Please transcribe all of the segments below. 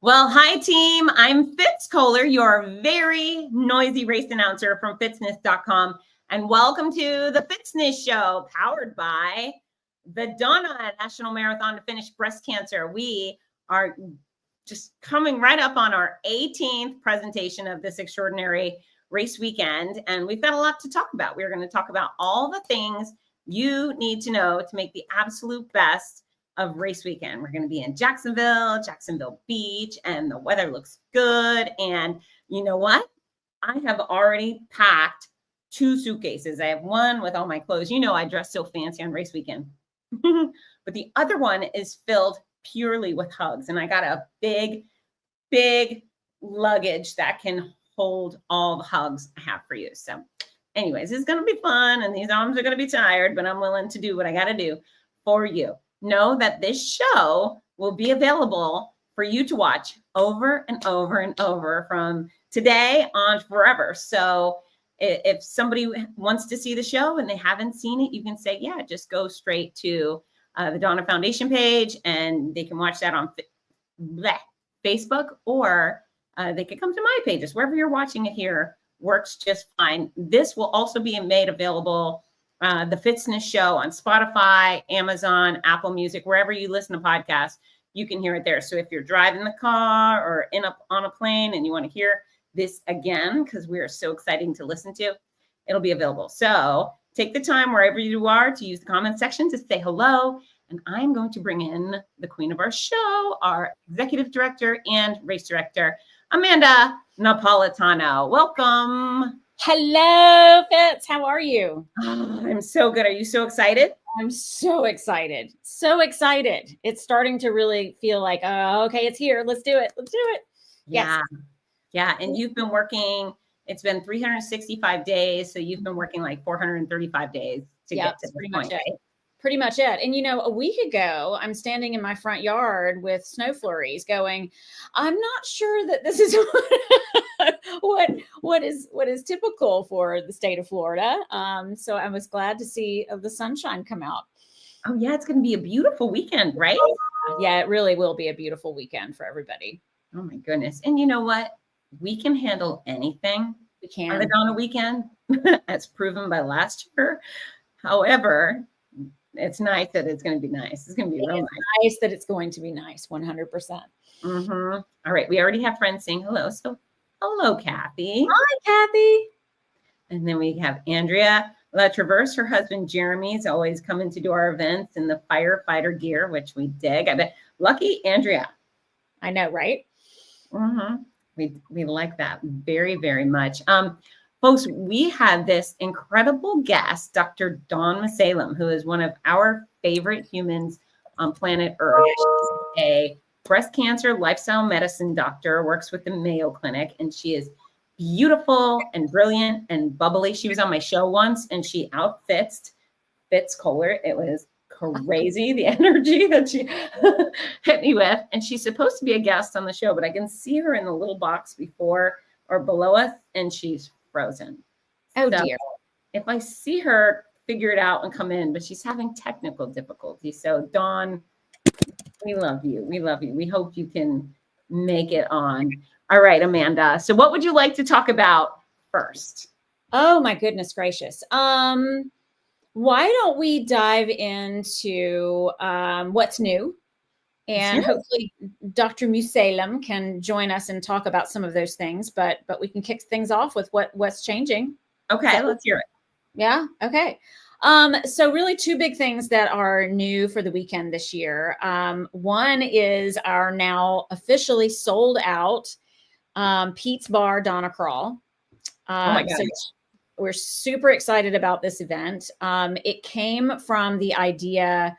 Well, hi team. I'm Fitz Kohler, your very noisy race announcer from Fitzness.com. And welcome to the Fitzness Show, powered by the Donna National Marathon to Finish Breast Cancer. We are just coming right up on our 18th presentation of this extraordinary race weekend. And we've got a lot to talk about. We're going to talk about all the things you need to know to make the absolute best of race weekend. We're going to be in Jacksonville Beach, and the weather looks good. And you know what? I have already packed 2 suitcases. I have one with all my clothes. You know, I dress so fancy on race weekend. But the other one is filled purely with hugs. And I got a big luggage that can hold all the hugs I have for you. So anyways, it's going to be fun, and these arms are going to be tired, but I'm willing to do what I got to do for you. Know that this show will be available for you to watch over and over and over from today on forever. So if somebody wants to see the show and they haven't seen it, you can say, yeah, just go straight to the Donna Foundation page, and they can watch that on Facebook, or they could come to my pages. Wherever you're watching it here works just fine. This will also be made available the Fitzness Show on Spotify, Amazon, Apple Music, wherever you listen to podcasts, you can hear it there. So if you're driving the car or on a plane and you want to hear this again, because we are so exciting to listen to, it'll be available. So take the time wherever you are to use the comment section to say hello. And I'm going to bring in the queen of our show, our executive director and race director, Amanda Napolitano. Welcome. Hello, Fitz. How are you? Oh, I'm so good. Are you so excited? I'm so excited. So excited. It's starting to really feel like, oh, okay, it's here. Let's do it. Let's do it. Yeah. Yes. Yeah. And you've been working, it's been 365 days. So you've been working like 435 days to get to this point. Pretty much it. And, you know, a week ago, I'm standing in my front yard with snow flurries going, I'm not sure that this is what is typical for the state of Florida. So I was glad to see the sunshine come out. Oh, yeah. It's going to be a beautiful weekend, right? Yeah, it really will be a beautiful weekend for everybody. Oh, my goodness. And you know what? We can handle anything. We can. On a weekend, as proven by last year. However, it's nice that it's going to be nice. It's going to be real nice that it's going to be nice. 100%. All right. We already have friends saying hello. So hello, Kathy. Hi, Kathy. And then we have Andrea LaTraverse. Her husband, Jeremy, is always coming to do our events in the firefighter gear, which we dig. I bet. Lucky Andrea. I know, right? We like that very, very much. Folks, we had this incredible guest, Dr. Dawn Salem, who is one of our favorite humans on planet Earth. She's a breast cancer lifestyle medicine doctor, works with the Mayo Clinic, and she is beautiful and brilliant and bubbly. She was on my show once, and she outfits Fitz Kohler. It was crazy, the energy that she hit me with. And she's supposed to be a guest on the show, but I can see her in the little box before or below us, and she's frozen. Oh, dear. If I see her, figure it out and come in, but she's having technical difficulties. So Dawn, we love you. We love you. We hope you can make it on. All right, Amanda. So what would you like to talk about first? Oh, my goodness gracious. Why don't we dive into what's new? And hopefully Dr. Musalem can join us and talk about some of those things, but we can kick things off with what's changing. Okay, let's hear it. Yeah, okay. So really 2 big things that are new for the weekend this year. One is our now officially sold out Pete's Bar Donna Crawl. Oh my gosh. So we're super excited about this event. It came from the idea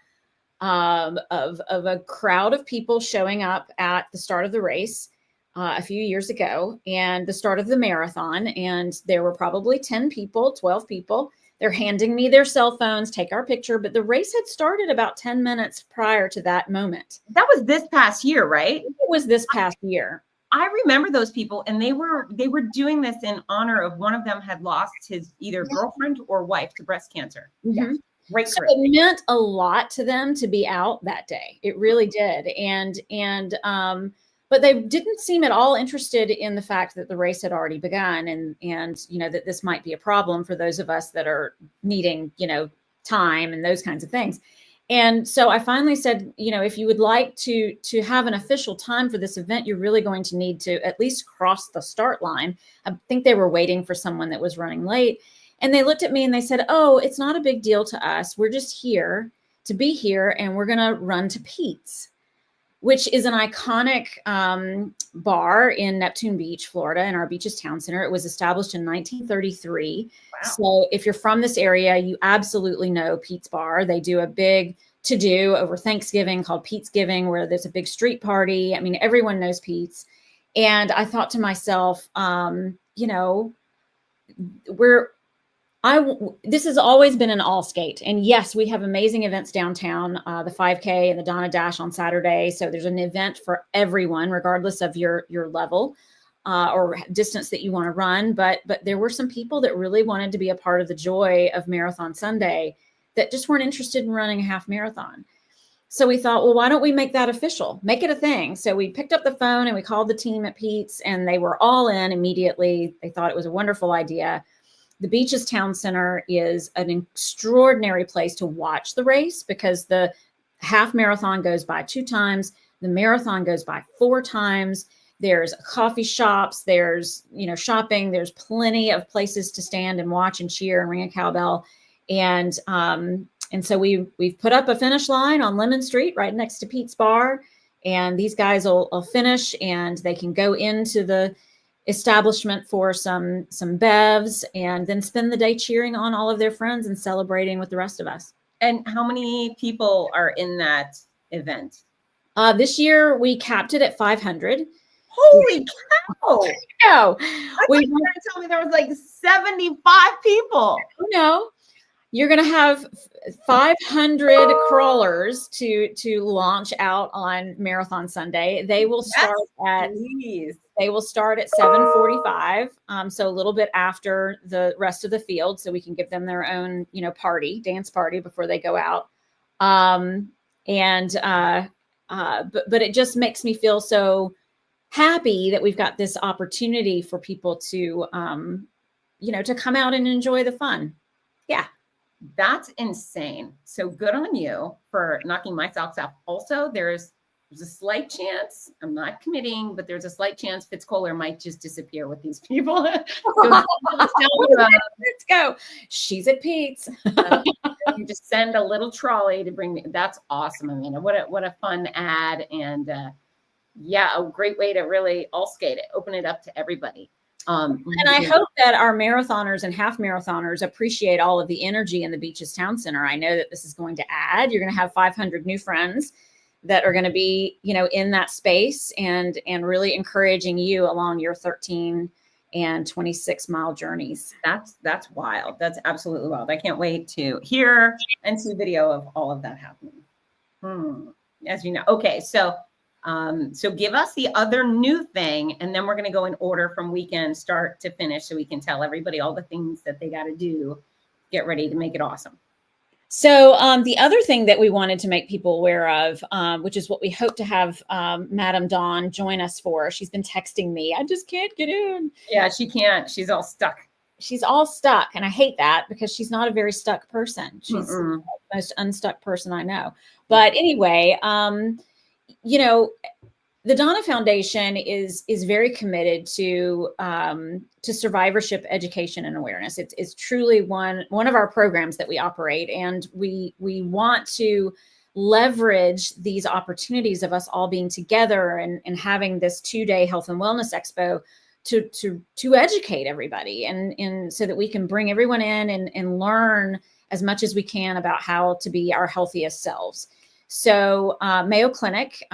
of a crowd of people showing up at the start of the race a few years ago and the start of the marathon. And there were probably 10 people, 12 people. They're handing me their cell phones, take our picture. But the race had started about 10 minutes prior to that moment. That was this past year, right? It was this past year. I remember those people, and they were doing this in honor of one of them had lost his either girlfriend or wife to breast cancer. Yeah. Great. So it meant a lot to them to be out that day. It really did. And but they didn't seem at all interested in the fact that the race had already begun, and you know, that this might be a problem for those of us that are needing, you know, time and those kinds of things. And so I finally said, you know, if you would like to have an official time for this event, you're really going to need to at least cross the start line. I think they were waiting for someone that was running late. And they looked at me and they said, oh, it's not a big deal to us. We're just here to be here, and we're going to run to Pete's, which is an iconic bar in Neptune Beach, Florida, in our Beaches Town Center. It was established in 1933. Wow. So if you're from this area, you absolutely know Pete's Bar. They do a big to-do over Thanksgiving called Pete's Giving, where there's a big street party. I mean, everyone knows Pete's. And I thought to myself, you know, this has always been an all skate. And yes, we have amazing events downtown, the 5K and the Donna Dash on Saturday. So there's an event for everyone, regardless of your level or distance that you want to run. But there were some people that really wanted to be a part of the joy of Marathon Sunday that just weren't interested in running a half marathon. So we thought, well, why don't we make that official? Make it a thing. So we picked up the phone and we called the team at Pete's, and they were all in immediately. They thought it was a wonderful idea. The Beaches Town Center is an extraordinary place to watch the race because the half marathon goes by 2 times. The marathon goes by 4 times. There's coffee shops, there's, you know, shopping, there's plenty of places to stand and watch and cheer and ring a cowbell. And so we've put up a finish line on Lemon Street right next to Pete's Bar. And these guys will finish, and they can go into the establishment for some bevs and then spend the day cheering on all of their friends and celebrating with the rest of us. And how many people are in that event? This year we capped it at 500. Holy cow! No, I thought you were going to tell me there was like 75 people. No, you're going to have 500 crawlers to launch out on Marathon Sunday. They will start They will start at 7:45, so a little bit after the rest of the field, so we can give them their own, you know, dance party before they go out. But it just makes me feel so happy that we've got this opportunity for people to, you know, to come out and enjoy the fun. Yeah. That's insane. So good on you for knocking my socks off. Also, there's a slight chance, I'm not committing, but there's a slight chance Fitz Kohler might just disappear with these people. Let's go. She's at Pete's. You just send a little trolley to bring me. That's awesome, Amanda. What a fun ad. And yeah, a great way to really all skate it, open it up to everybody. And I hope that our marathoners and half marathoners appreciate all of the energy in the Beaches Town Center. I know that this is going to add, you're going to have 500 new friends that are going to be, you know, in that space and really encouraging you along your 13 and 26 mile journeys. That's wild. That's absolutely wild. I can't wait to hear and see video of all of that happening. As you know. Okay. So give us the other new thing, and then we're going to go in order from weekend start to finish so we can tell everybody all the things that they got to do, get ready to make it awesome. So the other thing that we wanted to make people aware of, which is what we hope to have Madam Dawn join us for. She's been texting me. I just can't get in. Yeah, she can't. She's all stuck. She's all stuck. And I hate that because she's not a very stuck person. She's the most unstuck person I know. But anyway, you know, the Donna Foundation is very committed to survivorship education and awareness. It's truly one of our programs that we operate, and we want to leverage these opportunities of us all being together and having this 2-day health and wellness expo to educate everybody and so that we can bring everyone in and learn as much as we can about how to be our healthiest selves. So Mayo Clinic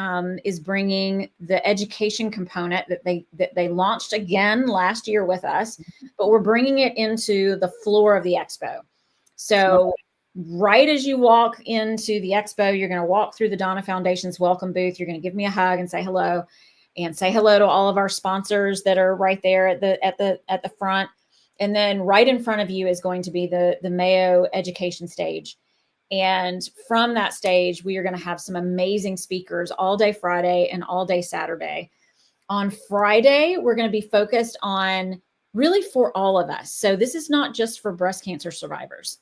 is bringing the education component that they launched again last year with us, but we're bringing it into the floor of the expo. So right as you walk into the expo, you're going to walk through the Donna Foundation's welcome booth. You're going to give me a hug and say hello, to all of our sponsors that are right there at the front. And then right in front of you is going to be the Mayo education stage. And from that stage, we are going to have some amazing speakers all day Friday and all day Saturday. On Friday, we're going to be focused on really for all of us. So this is not just for breast cancer survivors.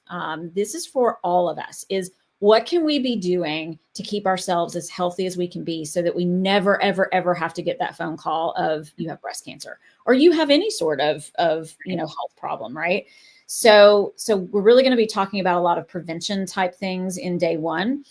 This is for all of us, is what can we be doing to keep ourselves as healthy as we can be so that we never, ever, ever have to get that phone call of you have breast cancer or you have any sort of health problem, right? So we're really going to be talking about a lot of prevention type things in day one.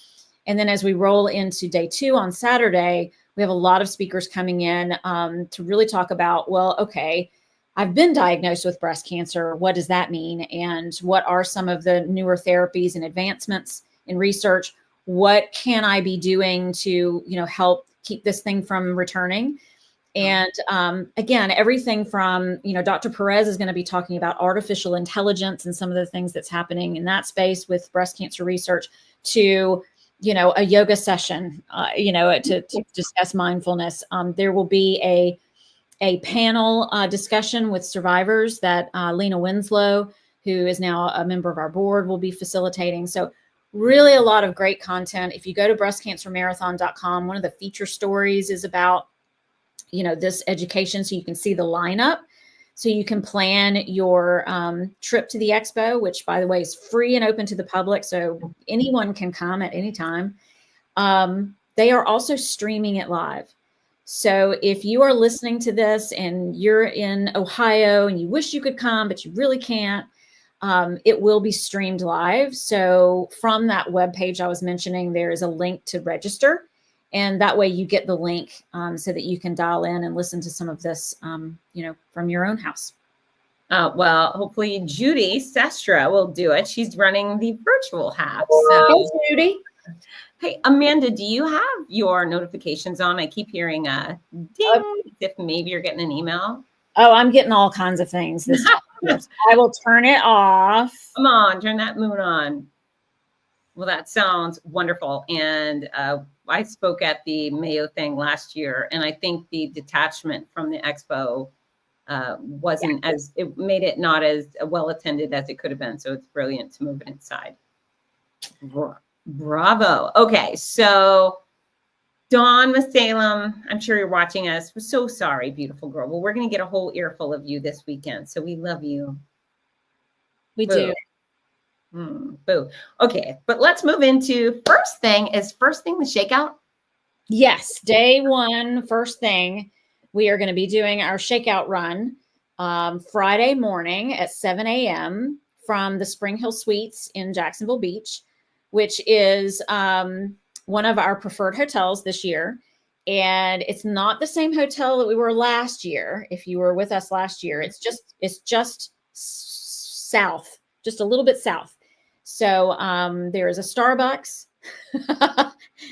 And then as we roll into day two on Saturday, we have a lot of speakers coming in to really talk about, well, okay, I've been diagnosed with breast cancer. What does that mean? And what are some of the newer therapies and advancements in research? What can I be doing to, help keep this thing from returning? And again, everything from, Dr. Perez is going to be talking about artificial intelligence and some of the things that's happening in that space with breast cancer research to, a yoga session, to discuss mindfulness. There will be a panel discussion with survivors that Lena Winslow, who is now a member of our board, will be facilitating. So really a lot of great content. If you go to breastcancermarathon.com, one of the feature stories is about, this education, so you can see the lineup. So you can plan your trip to the expo, which, by the way, is free and open to the public. So anyone can come at any time. They are also streaming it live. So if you are listening to this and you're in Ohio and you wish you could come, but you really can't, it will be streamed live. So from that webpage I was mentioning, there is a link to register. And that way you get the link so that you can dial in and listen to some of this, from your own house. Well, hopefully Judy Sestra will do it. She's running the virtual half. So. Hey, Judy. Hey, Amanda, do you have your notifications on? I keep hearing a ding, if maybe you're getting an email. Oh, I'm getting all kinds of things this time. I will turn it off. Come on, turn that moon on. Well, that sounds wonderful. And I spoke at the Mayo thing last year, and I think the detachment from the expo wasn't it made it not as well attended as it could have been. So it's brilliant to move it inside. Bravo. Okay, so Dawn Salem, I'm sure you're watching us. We're so sorry, beautiful girl. Well, we're going to get a whole earful of you this weekend. So we love you. We do. Boo. Okay, but let's move into first thing the shakeout? Yes, day one, first thing, we are going to be doing our shakeout run Friday morning at 7 a.m. from the Spring Hill Suites in Jacksonville Beach, which is one of our preferred hotels this year. And it's not the same hotel that we were last year. If you were with us last year, it's just south, just a little bit south. So there is a Starbucks.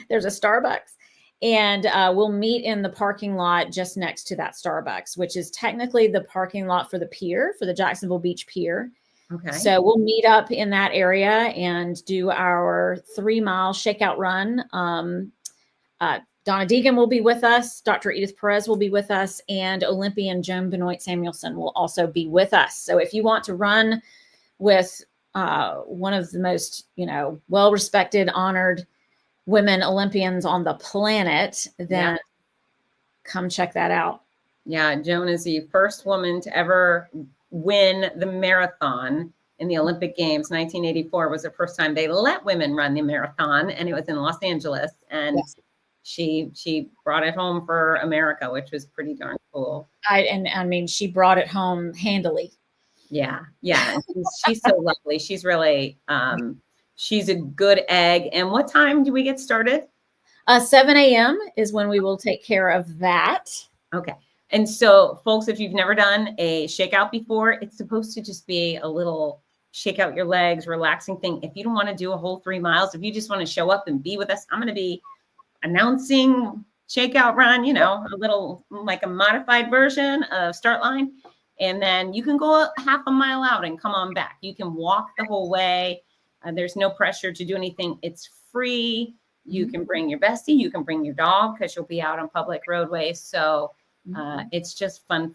There's a Starbucks. And we'll meet in the parking lot just next to that Starbucks, which is technically the parking lot for the pier, for the Jacksonville Beach Pier. Okay. So we'll meet up in that area and do our 3-mile shakeout run. Donna Deegan will be with us. Dr. Edith Perez will be with us. And Olympian Joan Benoit Samuelson will also be with us. So if you want to run with one of the most, well-respected, honored women Olympians on the planet, then come check that out. Yeah, Joan is the first woman to ever win the marathon in the Olympic Games. 1984 was the first time they let women run the marathon, and it was in Los Angeles. And she brought it home for America, which was pretty darn cool. She brought it home handily. Yeah. She's so lovely. She's really, she's a good egg. And what time do we get started? 7 a.m. is when we will take care of that. Okay. And so, folks, if you've never done a shakeout before, it's supposed to just be a little shake out your legs, relaxing thing. If you don't want to do a whole 3 miles, if you just want to show up and be with us, I'm going to be announcing shakeout run, a little like a modified version of start line. And then you can go half a mile out and come on back. You can walk the whole way. There's no pressure to do anything. It's free. You can bring your bestie. You can bring your dog because you'll be out on public roadways. So it's just fun,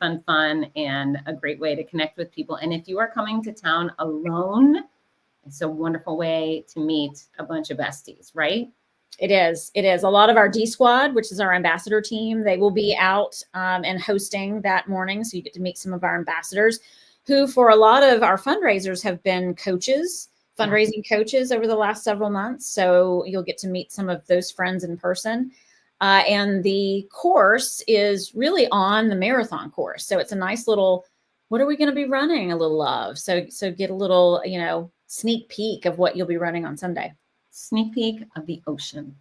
and a great way to connect with people. And if you are coming to town alone, it's a wonderful way to meet a bunch of besties, right? It is. It is. A lot of our D Squad, which is our ambassador team, they will be out and hosting that morning. So you get to meet some of our ambassadors who, for a lot of our fundraisers, have been coaches, fundraising coaches over the last several months. So you'll get to meet some of those friends in person. And the course is really on the marathon course. So it's a nice little, what are we going to be running a little of? So get a little, sneak peek of what you'll be running on Sunday. Sneak peek of the ocean.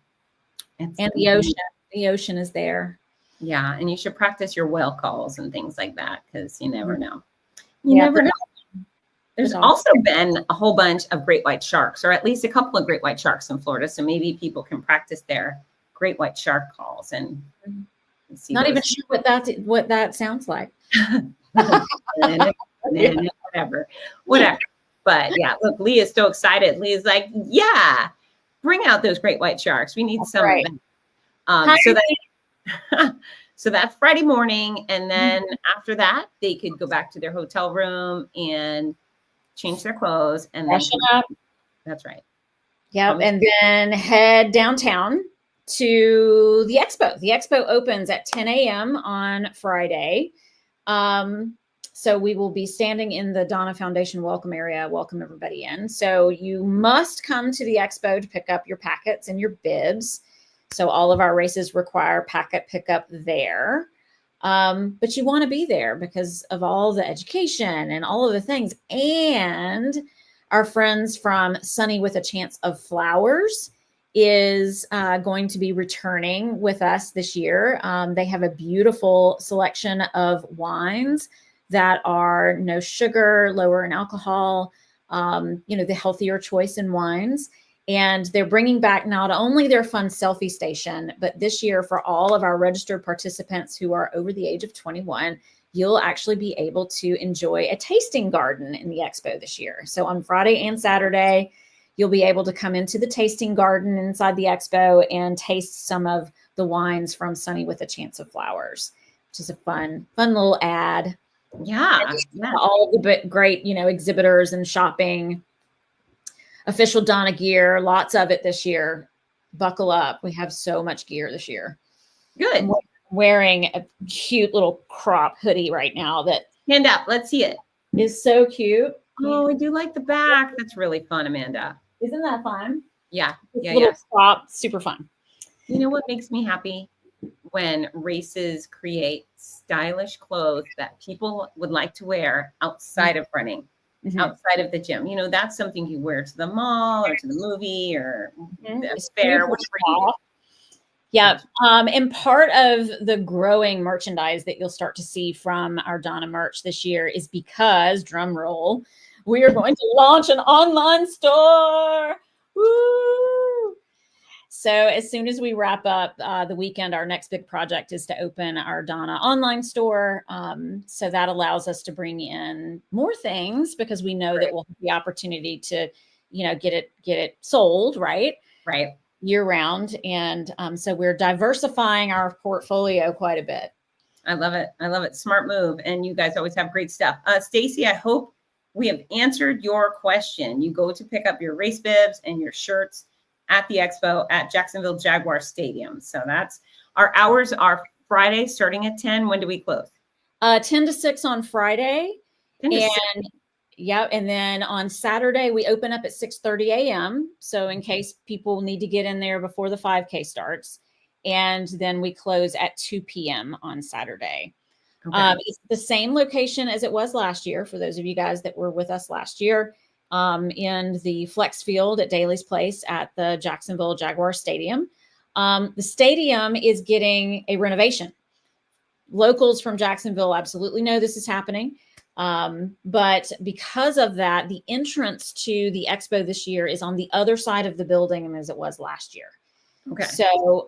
And the ocean. The ocean is there. Yeah. And you should practice your whale calls and things like that, because you never know. You never know. There's also been a whole bunch of great white sharks, or at least a couple of great white sharks in Florida. So maybe people can practice their great white shark calls and see. Not even sure what that sounds like. Whatever. But yeah, look, Lee is so excited. Lee is like, yeah, bring out those great white sharks. We need some of them. So that's Friday morning. And then after that, they could go back to their hotel room and change their clothes. And then that's right. Yep. And then head downtown to the expo. The expo opens at 10 a.m. on Friday. So we will be standing in the Donna Foundation welcome area, welcome everybody in. So you must come to the expo to pick up your packets and your bibs. So all of our races require packet pickup there. But you want to be there because of all the education and all of the things. And our friends from Sunny with a Chance of Flowers is going to be returning with us this year. They have a beautiful selection of wines that are no sugar, lower in alcohol, the healthier choice in wines. And they're bringing back not only their fun selfie station, but this year for all of our registered participants who are over the age of 21, you'll actually be able to enjoy a tasting garden in the expo this year. So on Friday and Saturday, you'll be able to come into the tasting garden inside the expo and taste some of the wines from Sunny with a Chance of Flowers, which is a fun little ad. Yeah. All of the great, exhibitors and shopping, official Donna gear, lots of it this year. Buckle up. We have so much gear this year. Good. I'm wearing a cute little crop hoodie right now that hand up. Let's see it. Is so cute. Oh, I do like the back. That's really fun, Amanda. Isn't that fun? Yeah. Little crop, super fun. You know what makes me happy? When races create stylish clothes that people would like to wear outside of running, outside of the gym. That's something you wear to the mall or to the movie or the fair, whatever you do. Yeah. And part of the growing merchandise that you'll start to see from our Donna merch this year is because, drum roll, we are going to launch an online store. Woo! So as soon as we wrap up the weekend, our next big project is to open our Donna online store. So that allows us to bring in more things because we know that we'll have the opportunity to, get it sold, right? Right. Year round. And so we're diversifying our portfolio quite a bit. I love it. I love it. Smart move. And you guys always have great stuff. Stacy, I hope we have answered your question. You go to pick up your race bibs and your shirts at the expo at Jacksonville Jaguar Stadium. So that's our hours are Friday starting at 10. When do we close? 10 to 6 on Friday. 10 to 6. Yeah. And then on Saturday, we open up at 6:30 a.m. So in case people need to get in there before the 5K starts. And then we close at 2 p.m. on Saturday. Okay. It's the same location as it was last year. For those of you guys that were with us last year, in the flex field at Daly's Place at the Jacksonville Jaguar Stadium. The stadium is getting a renovation. Locals from Jacksonville absolutely know this is happening. But because of that, the entrance to the expo this year is on the other side of the building as it was last year. Okay. So,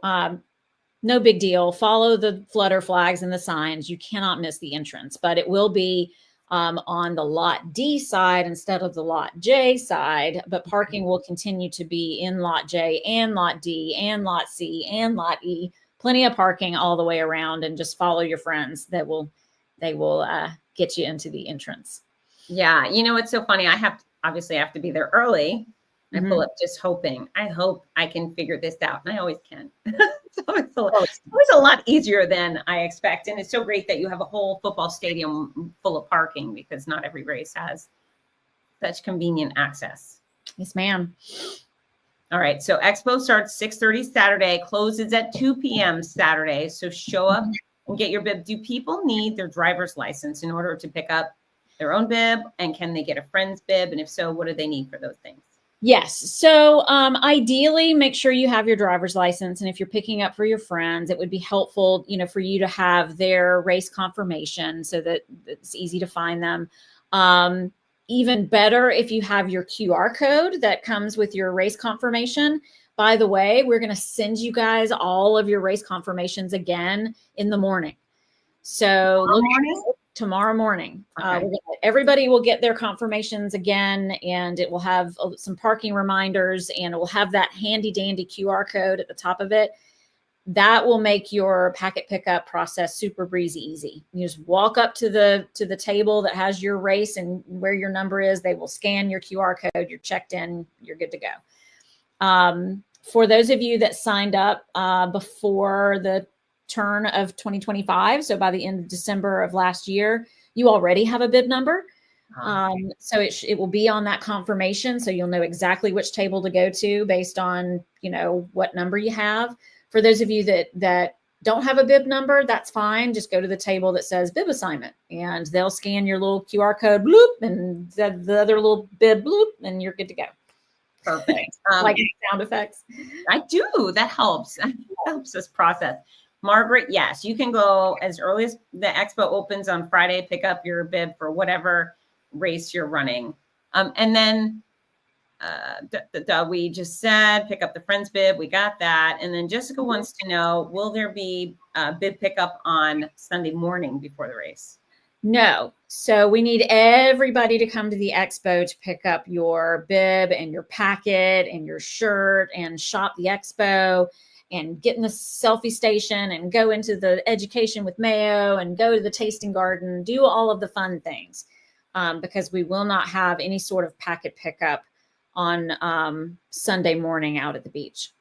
no big deal. Follow the flutter flags and the signs. You cannot miss the entrance, but it will be on the lot D side instead of the lot J side, but parking will continue to be in lot J and lot D and lot C and lot E. Plenty of parking all the way around, and just follow your friends. They will get you into the entrance. Yeah. It's so funny. I have to be there early I pull up just hoping. I hope I can figure this out. And I always can. So it's always a lot easier than I expect. And it's so great that you have a whole football stadium full of parking because not every race has such convenient access. Yes, ma'am. All right. So expo starts 6:30 Saturday, closes at 2 p.m. Saturday. So show up and get your bib. Do people need their driver's license in order to pick up their own bib? And can they get a friend's bib? And if so, what do they need for those things? Yes. So ideally, make sure you have your driver's license. And if you're picking up for your friends, it would be helpful, for you to have their race confirmation so that it's easy to find them. Even better if you have your QR code that comes with your race confirmation. By the way, we're going to send you guys all of your race confirmations again in the morning. So tomorrow morning, Okay. Everybody will get their confirmations again, and it will have some parking reminders, and it will have that handy dandy QR code at the top of it. That will make your packet pickup process super breezy easy. You just walk up to the table that has your race and where your number is. They will scan your QR code. You're checked in. You're good to go. For those of you that signed up before the turn of 2025, so by the end of December of last year, you already have a bib number. So it will be on that confirmation, so you'll know exactly which table to go to based on what number you have. For those of you that don't have a bib number, that's fine. Just go to the table that says bib assignment, and they'll scan your little QR code, bloop, and the other little bib, bloop, and you're good to go. Perfect. Like sound effects. I do. That helps. That helps us process. Margaret, yes, you can go as early as the expo opens on Friday, pick up your bib for whatever race you're running. And then we just said, pick up the friend's bib. We got that. And then Jessica wants to know, will there be a bib pickup on Sunday morning before the race? No. So we need everybody to come to the expo to pick up your bib and your packet and your shirt and shop the expo and get in the selfie station and go into the education with Mayo and go to the tasting garden, do all of the fun things, because we will not have any sort of packet pickup on Sunday morning out at the beach.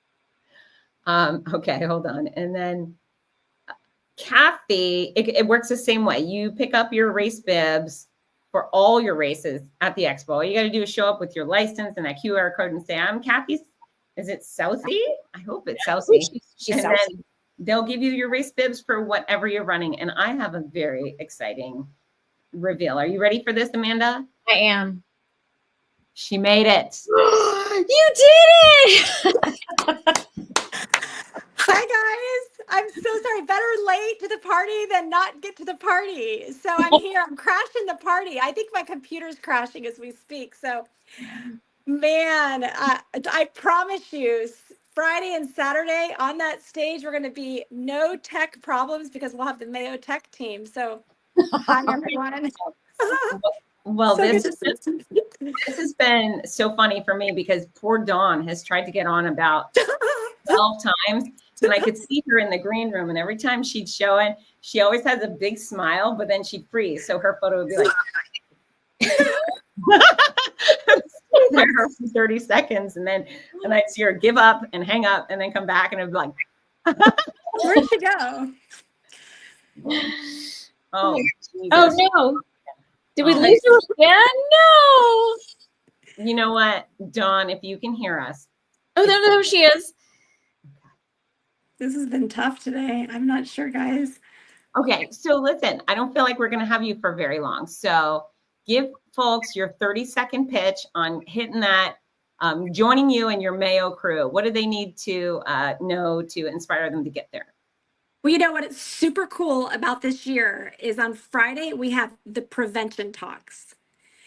Okay, hold on. And then Kathy, it works the same way. You pick up your race bibs for all your races at the expo. All you got to do is show up with your license and that QR code and say, I'm Kathy. Is it Southie? I hope it's Southie. She's and Southie. Then they'll give you your race bibs for whatever you're running. And I have a very exciting reveal. Are you ready for this, Amanda? I am. She made it. You did it! Hi, guys. I'm so sorry. Better late to the party than not get to the party. So I'm here. I'm crashing the party. I think my computer's crashing as we speak. So, man, I promise you, Friday and Saturday on that stage, we're going to be no tech problems because we'll have the Mayo Tech team. So, hi, everyone. Well, So this good has been so funny for me because poor Dawn has tried to get on about 12 times. And I could see her in the green room. And every time she'd show it, she always has a big smile, but then she'd freeze. So her photo would be like, stay there for 30 seconds. And I'd see her give up and hang up and then come back and it'd be like, Where'd she go? oh, Jesus. Oh, no. Did we lose her again? No. You know what, Dawn, if you can hear us. Oh, no, she is. This has been tough today. I'm not sure, guys. Okay, so listen, I don't feel like we're going to have you for very long. So give folks your 30-second pitch on hitting that, joining you and your Mayo crew. What do they need to know to inspire them to get there? Well, you know what? It's super cool about this year is on Friday, we have the prevention talks.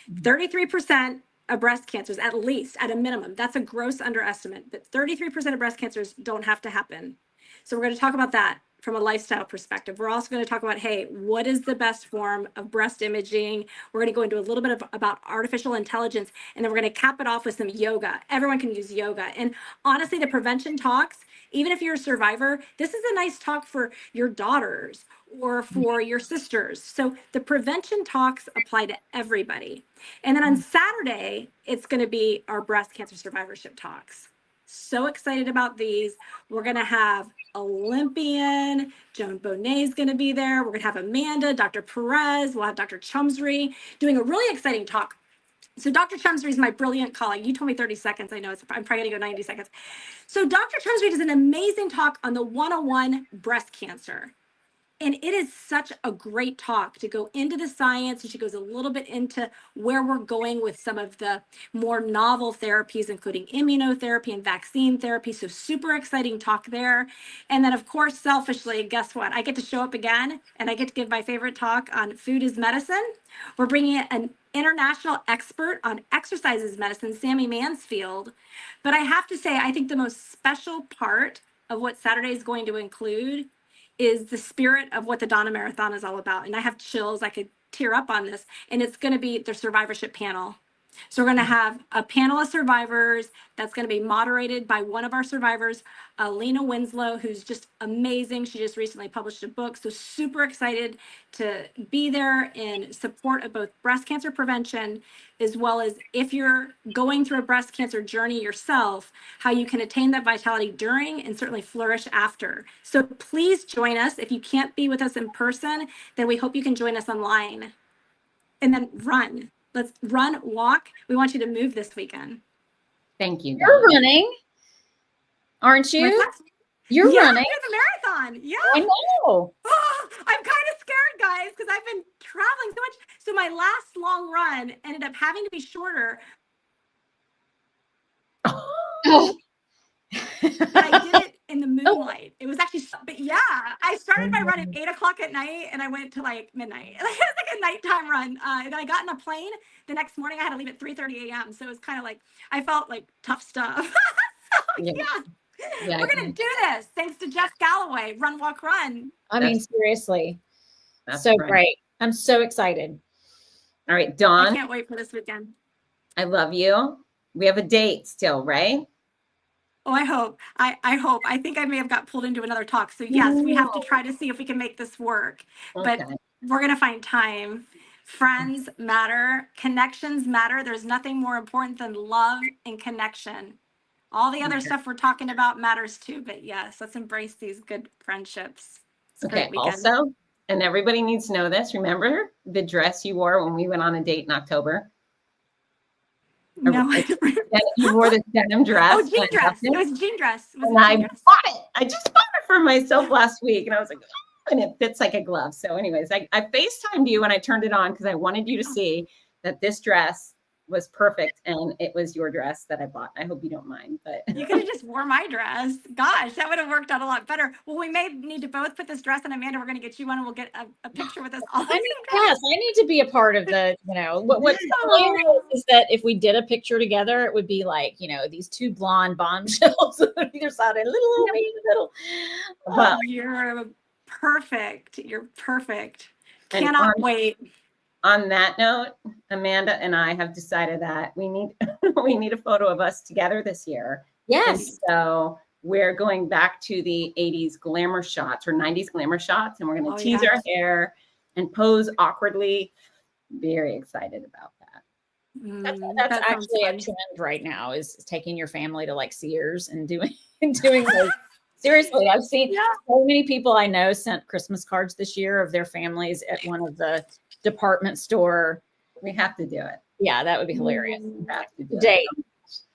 33% of breast cancers, at least at a minimum, that's a gross underestimate, but 33% of breast cancers don't have to happen. So we're going to talk about that from a lifestyle perspective. We're also going to talk about, hey, what is the best form of breast imaging? We're going to go into a little bit about artificial intelligence, and then we're going to cap it off with some yoga. Everyone can use yoga. And honestly, the prevention talks, even if you're a survivor, this is a nice talk for your daughters or for your sisters. So the prevention talks apply to everybody. And then on Saturday, it's going to be our breast cancer survivorship talks. So excited about these. We're going to have Olympian, Joan Bonet is going to be there. We're going to have Amanda, Dr. Perez, we'll have Dr. Chumsry doing a really exciting talk. So Dr. Chumsry is my brilliant colleague. You told me 30 seconds. I know I'm probably going to go 90 seconds. So Dr. Chumsry does an amazing talk on the 101 breast cancer. And it is such a great talk to go into the science. And she goes a little bit into where we're going with some of the more novel therapies, including immunotherapy and vaccine therapy. So super exciting talk there. And then, of course, selfishly, guess what? I get to show up again and I get to give my favorite talk on food is medicine. We're bringing in an international expert on exercise is medicine, Sammy Mansfield. But I have to say, I think the most special part of what Saturday is going to include is the spirit of what the Donna Marathon is all about. And I have chills. I could tear up on this. And it's going to be the survivorship panel. So we're going to have a panel of survivors that's going to be moderated by one of our survivors, Lena Winslow, who's just amazing. She just recently published a book. So super excited to be there in support of both breast cancer prevention, as well as if you're going through a breast cancer journey yourself, how you can attain that vitality during and certainly flourish after. So please join us. If you can't be with us in person, then we hope you can join us online. And then run. Let's run, walk. We want you to move this weekend. Thank you. You're running, aren't you? You're running. The marathon. Yeah. I know. Oh, I'm kind of scared, guys, because I've been traveling so much. So my last long run ended up having to be shorter. Oh. I did it in the moonlight. It was actually, but yeah, I started my run at 8:00 at night and I went to like midnight. It was like a nighttime run. And then I got in a plane the next morning. I had to leave at 3:30 a.m. So it was kind of like, I felt like tough stuff. So yeah. We're going to do this. Thanks to Jeff Galloway, Run, Walk, Run. I mean, seriously. That's so right. Great. I'm so excited. All right, Dawn. I can't wait for this weekend. I love you. We have a date still, right? Oh, I hope. I hope. I think I may have got pulled into another talk. So yes, we have to try to see if we can make this work. Okay. But we're going to find time. Friends matter. Connections matter. There's nothing more important than love and connection. All the other stuff we're talking about matters too. But yes, let's embrace these good friendships. It's a great weekend. Also, and everybody needs to know this, remember the dress you wore when we went on a date in October? No. You wore this denim dress. Oh, jean dress. It was jean dress. I bought it. I just bought it for myself last week. And I was like, oh, and it fits like a glove. So anyways, I FaceTimed you when I turned it on because I wanted you to see that this dress was perfect. And it was your dress that I bought. I hope you don't mind. But you could have just wore my dress. Gosh, that would have worked out a lot better. Well, we may need to both put this dress on. Amanda, we're going to get you one and we'll get a picture with us all. I need to be a part of the, what's hilarious is that if we did a picture together, it would be like, these two blonde bombshells on either side, a little me in the middle. Oh, you're perfect. You're perfect. Cannot wait. On that note, Amanda and I have decided that we need a photo of us together this year. Yes. And so we're going back to the 80s glamour shots or 90s glamour shots, and we're going to tease our hair and pose awkwardly. Very excited about that. That's actually a trend right now, is taking your family to like Sears and doing those. Seriously, I've seen so many people I know sent Christmas cards this year of their families at one of the department store. We have to do it. Yeah, that would be hilarious. We have to do Date. it.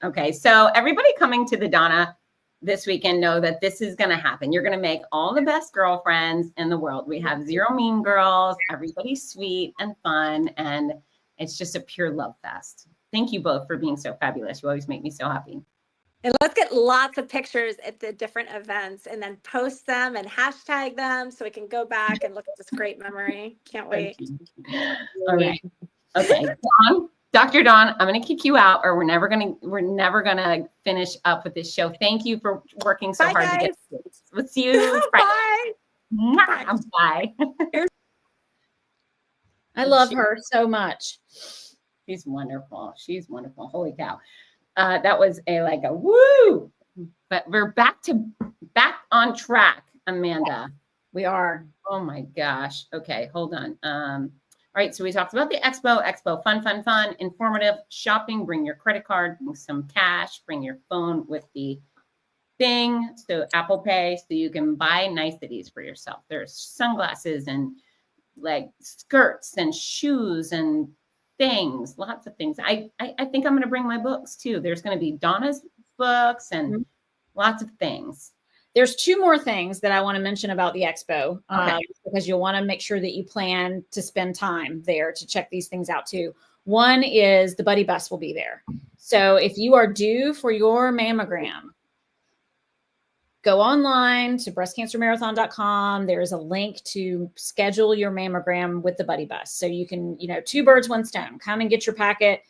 Okay, so everybody coming to the Donna this weekend know that this is going to happen. You're going to make all the best girlfriends in the world. We have zero mean girls. Everybody's sweet and fun, and it's just a pure love fest. Thank you both for being so fabulous. You always make me so happy. And let's get lots of pictures at the different events and then post them and hashtag them so we can go back and look at this great memory. Can't wait. All right. Okay. Dr. Dawn, I'm going to kick you out, or we're never going to finish up with this show. Thank you for working so hard to get this. We'll see you Friday. Bye. Bye. I love her so much. She's wonderful. She's wonderful. Holy cow. That was a woo, but we're back on track, Amanda. We are. Oh my gosh. Okay, hold on. All right, so we talked about the expo, fun, informative, shopping, bring your credit card, bring some cash, bring your phone with the thing, so Apple Pay, so you can buy niceties for yourself. There's sunglasses and like skirts and shoes and things, lots of things. I think I'm going to bring my books too. There's going to be Donna's books and lots of things. There's two more things that I want to mention about the expo, Okay. because you'll want to make sure that you plan to spend time there to check these things out too. One is the buddy bus will be there. So if you are due for your mammogram, go online to breastcancermarathon.com. There's a link to schedule your mammogram with the buddy bus. So you can, two birds, one stone, come and get your packet,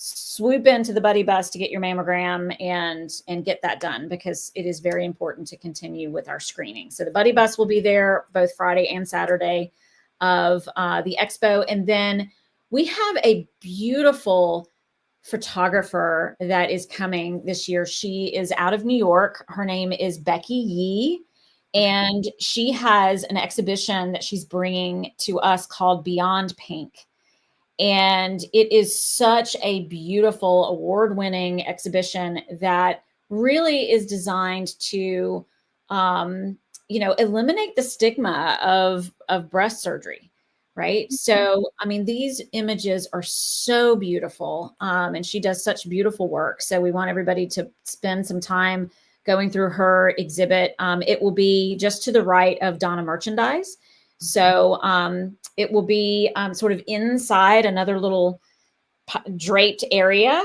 swoop into the buddy bus to get your mammogram and get that done, because it is very important to continue with our screening. So the buddy bus will be there both Friday and Saturday of the expo. And then we have a beautiful photographer that is coming this year. She is out of New York. Her name is Becky Yee, and she has an exhibition that she's bringing to us called Beyond Pink. And it is such a beautiful, award-winning exhibition that really is designed to, eliminate the stigma of breast surgery, right? So, I mean, these images are so beautiful, and she does such beautiful work. So we want everybody to spend some time going through her exhibit. It will be just to the right of Donna merchandise. So it will be sort of inside another little draped area.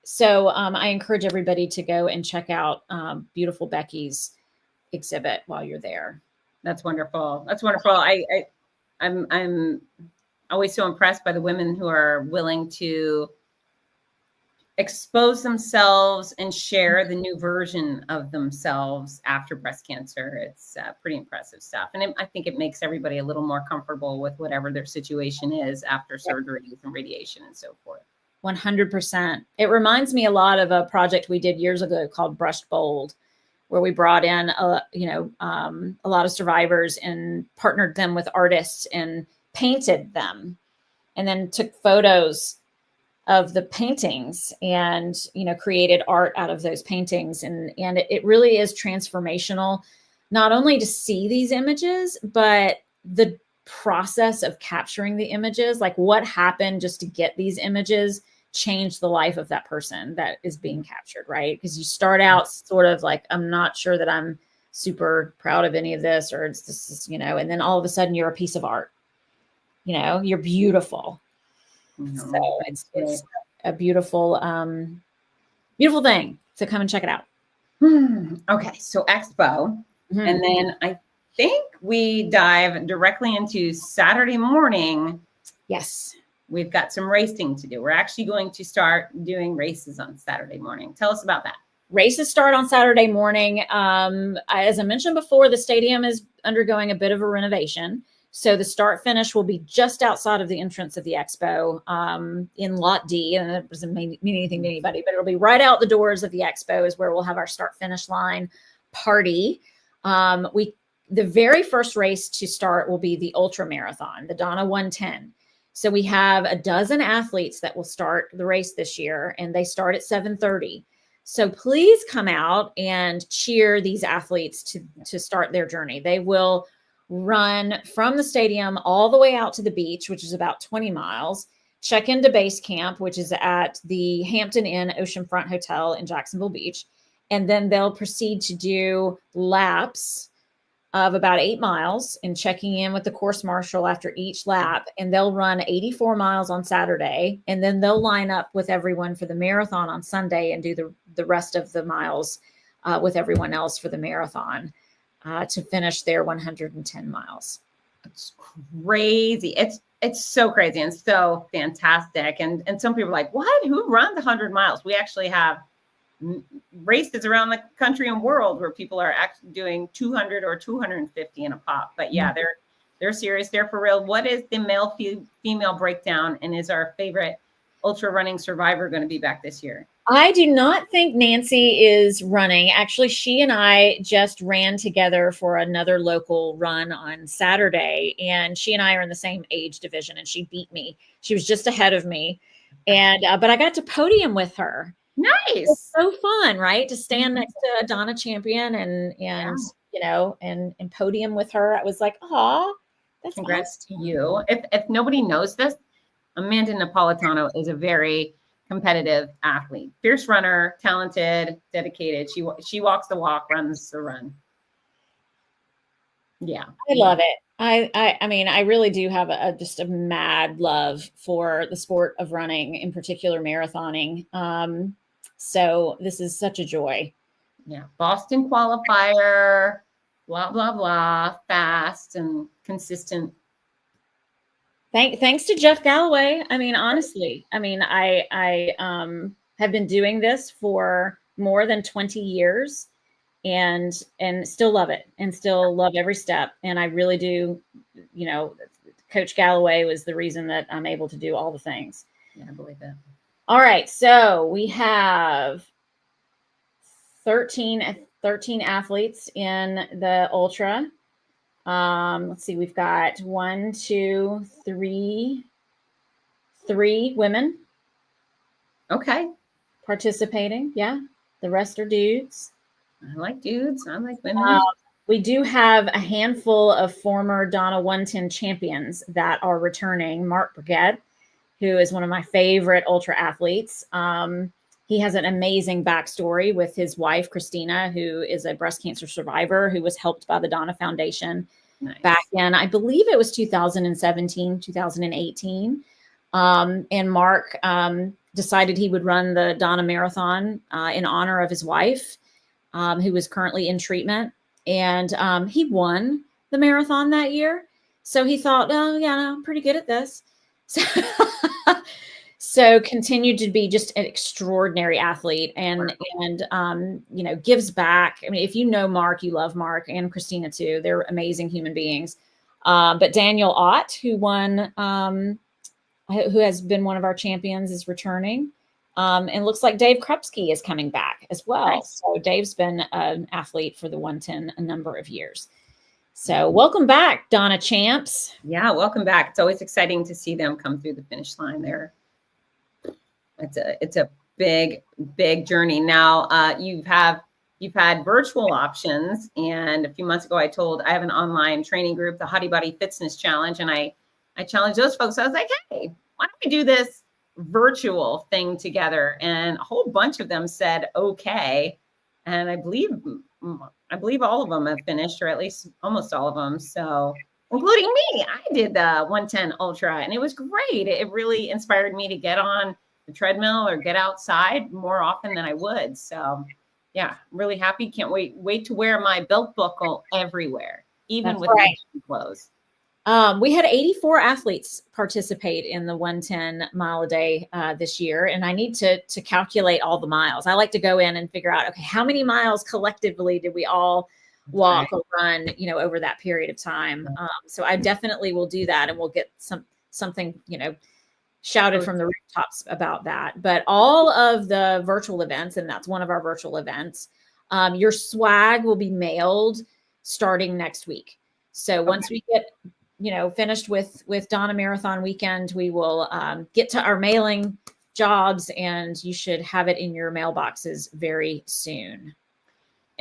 So I encourage everybody to go and check out beautiful Becky's exhibit while you're there. That's wonderful. That's wonderful. I'm always so impressed by the women who are willing to expose themselves and share the new version of themselves after breast cancer. It's pretty impressive stuff. And I think it makes everybody a little more comfortable with whatever their situation is after surgeries and radiation and so forth. 100%. It reminds me a lot of a project we did years ago called Brushed Bold, where we brought in, a lot of survivors and partnered them with artists and painted them, and then took photos of the paintings and, created art out of those paintings. And it really is transformational, not only to see these images, but the process of capturing the images, like what happened just to get these images changed the life of that person that is being captured, right? Because you start out sort of like, I'm not sure that I'm super proud of any of this, or it's this, and then all of a sudden you're a piece of art, you're beautiful. So it's a beautiful, beautiful thing. So come and check it out. Okay. So expo. And then I think we dive directly into Saturday morning. Yes. We've got some racing to do. We're actually going to start doing races on Saturday morning. Tell us about that. Races start on Saturday morning. As I mentioned before, the stadium is undergoing a bit of a renovation. So the start finish will be just outside of the entrance of the expo, in Lot D. And that doesn't mean anything to anybody, but it'll be right out the doors of the expo is where we'll have our start finish line party. The very first race to start will be the ultra marathon, the Donna 110. So we have a dozen athletes that will start the race this year, and they start at 7:30. So please come out and cheer these athletes to start their journey. They will run from the stadium all the way out to the beach, which is about 20 miles, check into base camp, which is at the Hampton Inn Oceanfront Hotel in Jacksonville Beach. And then they'll proceed to do laps of about 8 miles and checking in with the course marshal after each lap. And they'll run 84 miles on Saturday. And then they'll line up with everyone for the marathon on Sunday and do the rest of the miles with everyone else for the marathon. To finish their 110 miles. It's crazy. It's so crazy and so fantastic. And some people are like, what? Who runs 100 miles? We actually have races around the country and world where people are actually doing 200 or 250 in a pop. But yeah, they're serious. They're for real. What is the male female breakdown? And is our favorite ultra running survivor going to be back this year? I do not think Nancy is running. Actually, she and I just ran together for another local run on Saturday, and she and I are in the same age division, and she beat me. She was just ahead of me, and but I got to podium with her. It was Nice. so fun, right? To stand next to a Donna champion and Yeah. you know and podium with her. I was like, oh, that's Congrats awesome. to you. If nobody knows this, Amanda Napolitano is a very competitive athlete, fierce runner, talented, dedicated. She walks the walk, runs the run. Yeah, I love it. I mean, I really do have just a mad love for the sport of running, in particular marathoning. So this is such a joy. yeah. Boston qualifier, blah blah blah, fast and consistent. Thanks to Jeff Galloway. I mean, honestly, I mean, I have been doing this for more than 20 years and still love it and still love every step. And I really do, you know, Coach Galloway was the reason that I'm able to do all the things. Yeah, I believe it. All right, so we have 13 athletes in the ultra. Let's see, we've got 3 women. Okay. Participating. Yeah. The rest are dudes. I like dudes. I like women. We do have a handful of former Donna 110 champions that are returning. Mark Brigette, who is one of my favorite ultra athletes. He has an amazing backstory with his wife, Christina, who is a breast cancer survivor who was helped by the Donna Foundation back in, I believe it was 2017, 2018. And Mark decided he would run the Donna Marathon in honor of his wife, who was currently in treatment. And he won the marathon that year. So he thought, oh, yeah, no, I'm pretty good at this. So continued to be just an extraordinary athlete and you know, gives back. I mean, if you know Mark, you love Mark, and Christina too. They're amazing human beings. But Daniel Ott, who won, who has been one of our champions, is returning. And looks like Dave Krupski is coming back as well. Nice. So Dave's been an athlete for the 110 a number of years. So welcome back, Donna champs. Yeah, welcome back. It's always exciting to see them come through the finish line there. It's a big journey. Now you've had virtual options, and a few months ago I have an online training group, the Hottie Body Fitness Challenge, and I challenged those folks. I was like, hey, why don't we do this virtual thing together? And a whole bunch of them said okay, and I believe all of them have finished, or at least almost all of them. So including me, I did the 110 Ultra, and it was great. It really inspired me to get on the treadmill or get outside more often than I would. So yeah, I'm really happy. Can't wait to wear my belt buckle everywhere, even That's with right. my clothes. We had 84 athletes participate in the 110 mile a day this year, and I need to calculate all the miles. I like to go in and figure out, okay, how many miles collectively did we all walk or run, you know, over that period of time. So I definitely will do that, and we'll get something, you know, shouted from the rooftops about that. But all of the virtual events, and that's one of our virtual events, your swag will be mailed starting next week. So once we get, you know, finished with Donna Marathon weekend, we will get to our mailing jobs, and you should have it in your mailboxes very soon.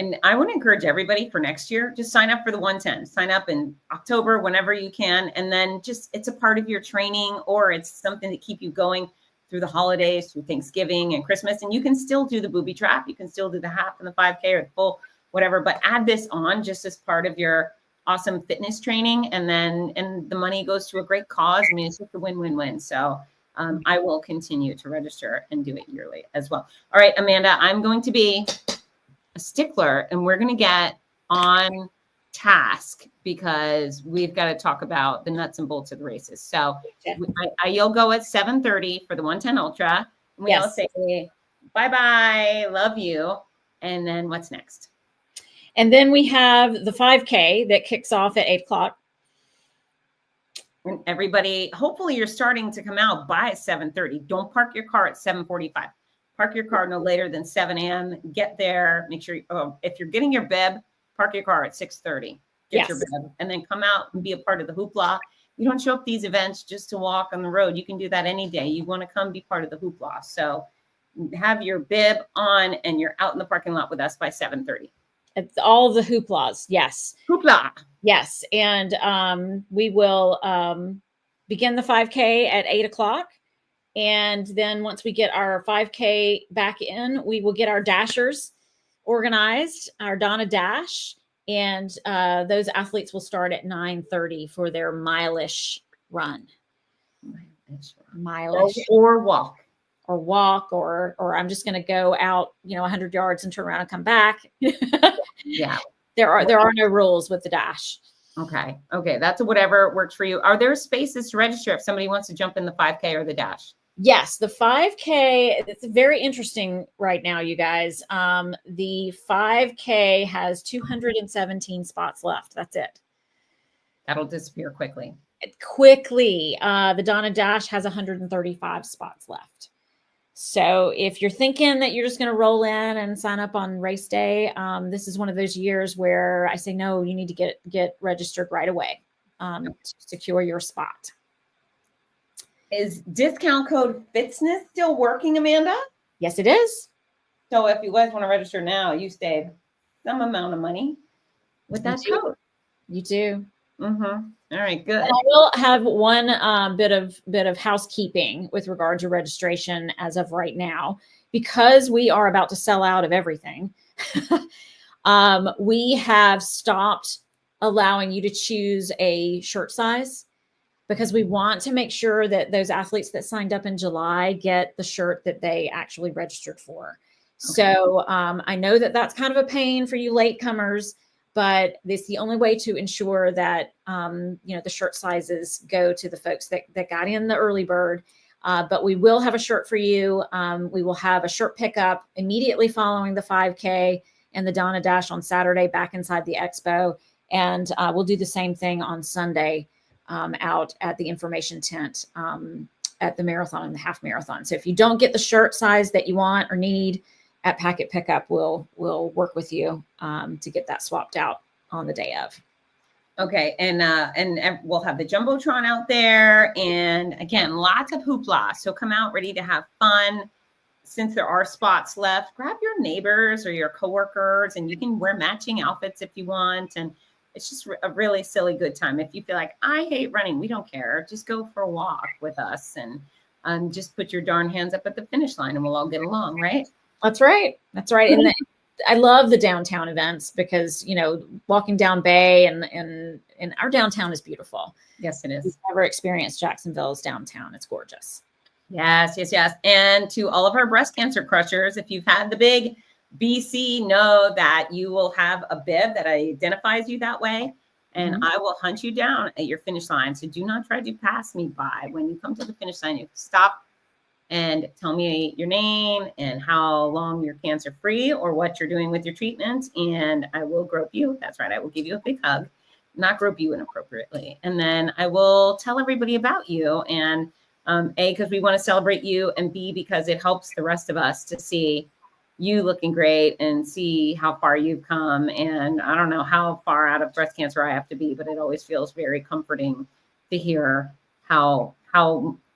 And I want to encourage everybody for next year, just sign up for the 110. Sign up in October, whenever you can. And then just, it's a part of your training, or it's something to keep you going through the holidays, through Thanksgiving and Christmas. And you can still do the booby trap. You can still do the half and the 5K or the full, whatever, but add this on just as part of your awesome fitness training. And the money goes to a great cause. I mean, it's just a win-win-win. So I will continue to register and do it yearly as well. All right, Amanda, I'm going to be a stickler, and we're going to get on task because we've got to talk about the nuts and bolts of the races. So you'll go at 7:30 for the 110 Ultra. And we all say, bye-bye, love you. And then what's next? And then we have the 5K that kicks off at 8 o'clock. And everybody, hopefully you're starting to come out by 7:30. Don't park your car at 7:45. Park your car no later than 7 a.m. Get there. Make sure, if you're getting your bib, park your car at 6:30. Get your bib, and then come out and be a part of the hoopla. You don't show up these events just to walk on the road. You can do that any day. You want to come be part of the hoopla. So have your bib on and you're out in the parking lot with us by 7:30. It's all the hooplas. Yes. Hoopla. Yes. And we will begin the 5K at 8 o'clock. And then once we get our 5K back in, we will get our dashers organized, our Donna Dash. And those athletes will start at 9:30 for their mile-ish run. Mile-ish. Or walk. Or walk, or I'm just going to go out, 100 yards and turn around and come back. Yeah. There are no rules with the dash. Okay. That's whatever works for you. Are there spaces to register if somebody wants to jump in the 5K or the dash? Yes, the 5K, it's very interesting right now, you guys. The 5K has 217 spots left. That's it. That'll disappear quickly. The Donna Dash has 135 spots left. So if you're thinking that you're just going to roll in and sign up on race day, this is one of those years where I say, no, you need to get registered right away to secure your spot. Is discount code FITZNESS still working, Amanda? Yes, it is. So if you guys want to register now, you save some amount of money with that code. You do. Mm-hmm. All right, good. And I will have one bit of housekeeping with regard to registration as of right now, because we are about to sell out of everything. We have stopped allowing you to choose a shirt size, because we want to make sure that those athletes that signed up in July get the shirt that they actually registered for. Okay. So I know that that's kind of a pain for you latecomers, but it's the only way to ensure that, the shirt sizes go to the folks that got in the early bird. But we will have a shirt for you. We will have a shirt pickup immediately following the 5K and the Donna Dash on Saturday back inside the expo. And we'll do the same thing on Sunday out at the information tent at the marathon and the half marathon. So if you don't get the shirt size that you want or need at packet pickup, we'll work with you to get that swapped out on the day of. Okay, and we'll have the Jumbotron out there, and again, lots of hoopla. So come out ready to have fun. Since there are spots left, grab your neighbors or your coworkers, and you can wear matching outfits if you want. And it's just a really silly good time. If you feel like, I hate running, we don't care. Just go for a walk with us and just put your darn hands up at the finish line and we'll all get along, right? That's right. That's right. And I love the downtown events because, walking down Bay and our downtown is beautiful. Yes, it is. You've never experienced Jacksonville's downtown. It's gorgeous. Yes. And to all of our breast cancer crushers, if you've had the big BC, know that you will have a bib that identifies you that way, and I will hunt you down at your finish line. So do not try to pass me by. When you come to the finish line, you stop and tell me your name and how long you're cancer free or what you're doing with your treatment, and I will grope you. That's right, I will give you a big hug, not grope you inappropriately, and then I will tell everybody about you. And A, because we want to celebrate you, and B, because it helps the rest of us to see you looking great and see how far you've come. And I don't know how far out of breast cancer I have to be, but it always feels very comforting to hear how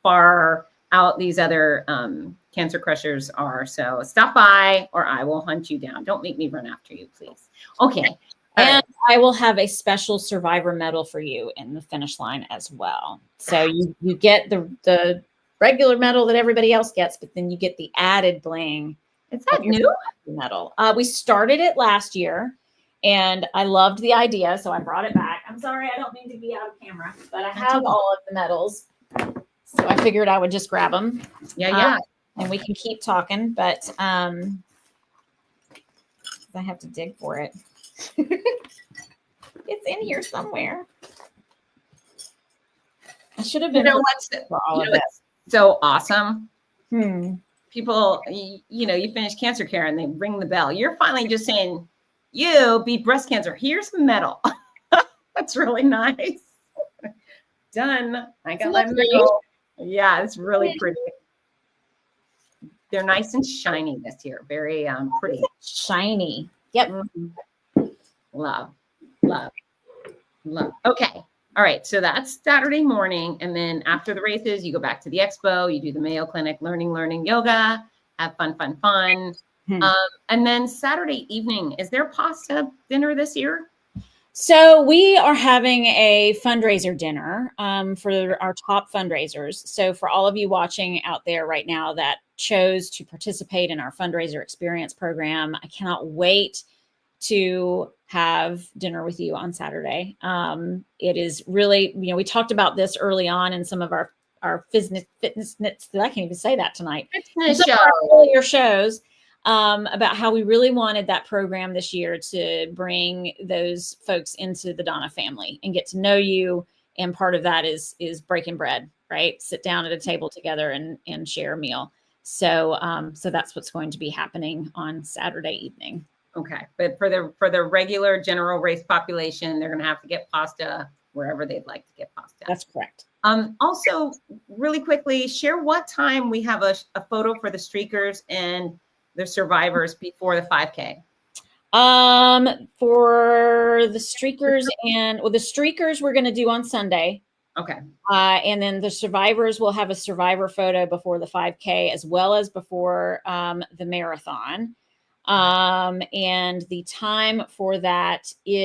far out these other cancer crushers are. So stop by or I will hunt you down. Don't make me run after you, please. Okay. And I will have a special survivor medal for you in the finish line as well. So you get the regular medal that everybody else gets, but then you get the added bling. Is that new? Medal. We started it last year and I loved the idea. So I brought it back. I'm sorry, I don't mean to be out of camera, but I have all of the medals. So I figured I would just grab them. Yeah. And we can keep talking, but I have to dig for it. It's in here somewhere. I should have been. What's so awesome? People, you finish cancer care and they ring the bell. You're finally just saying, you beat breast cancer. Here's a medal. That's really nice. Done. I got my medal. Yeah, it's really pretty. they're nice and shiny this year. Very pretty. Shiny. Yep. Love, love, love. Okay. All right. So that's Saturday morning. And then after the races, you go back to the expo, you do the Mayo Clinic, learning yoga, have fun, fun, fun. And then Saturday evening, is there pasta dinner this year? So we are having a fundraiser dinner for our top fundraisers. So for all of you watching out there right now that chose to participate in our fundraiser experience program, I cannot wait to have dinner with you on Saturday. It is really, we talked about this early on in some of our fitness, I can't even say that tonight. Fitness show. Earlier shows. About how we really wanted that program this year to bring those folks into the Donna family and get to know you. And part of that is breaking bread, right? Sit down at a table together and share a meal. So that's what's going to be happening on Saturday evening. Okay. But for the regular general race population, they're going to have to get pasta wherever they'd like to get pasta. That's correct. Also, really quickly, share what time we have a photo for the streakers and the survivors before the 5K. For the streakers the streakers we're going to do on Sunday. Okay. And then the survivors will have a survivor photo before the 5K as well as before the marathon. And the time for that is,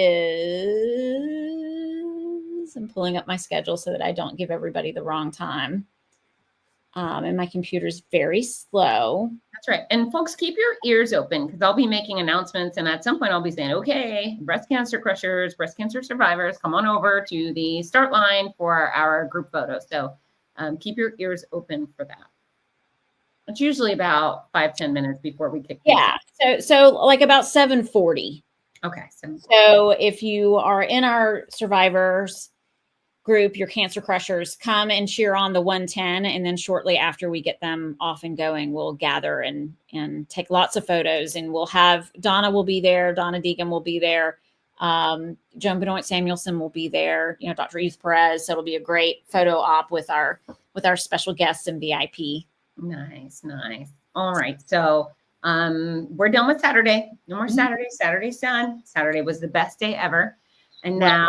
I'm pulling up my schedule so that I don't give everybody the wrong time. And my computer's very slow. That's right. And folks, keep your ears open because I'll be making announcements. And at some point I'll be saying, okay, breast cancer crushers, breast cancer survivors, come on over to the start line for our group photo. So keep your ears open for that. It's usually about 5-10 minutes before we kick. Yeah. So like about 7:40. Okay. So if you are in our survivors group, your cancer crushers, come and cheer on the 110. And then shortly after we get them off and going, we'll gather and take lots of photos. And we'll have, Donna will be there. Donna Deegan will be there. Joan Benoit Samuelson will be there. Dr. Eve Perez. So it'll be a great photo op with our special guests and VIP. Nice. All right. So we're done with Saturday. No more Saturday. Saturday's done. Saturday was the best day ever. And now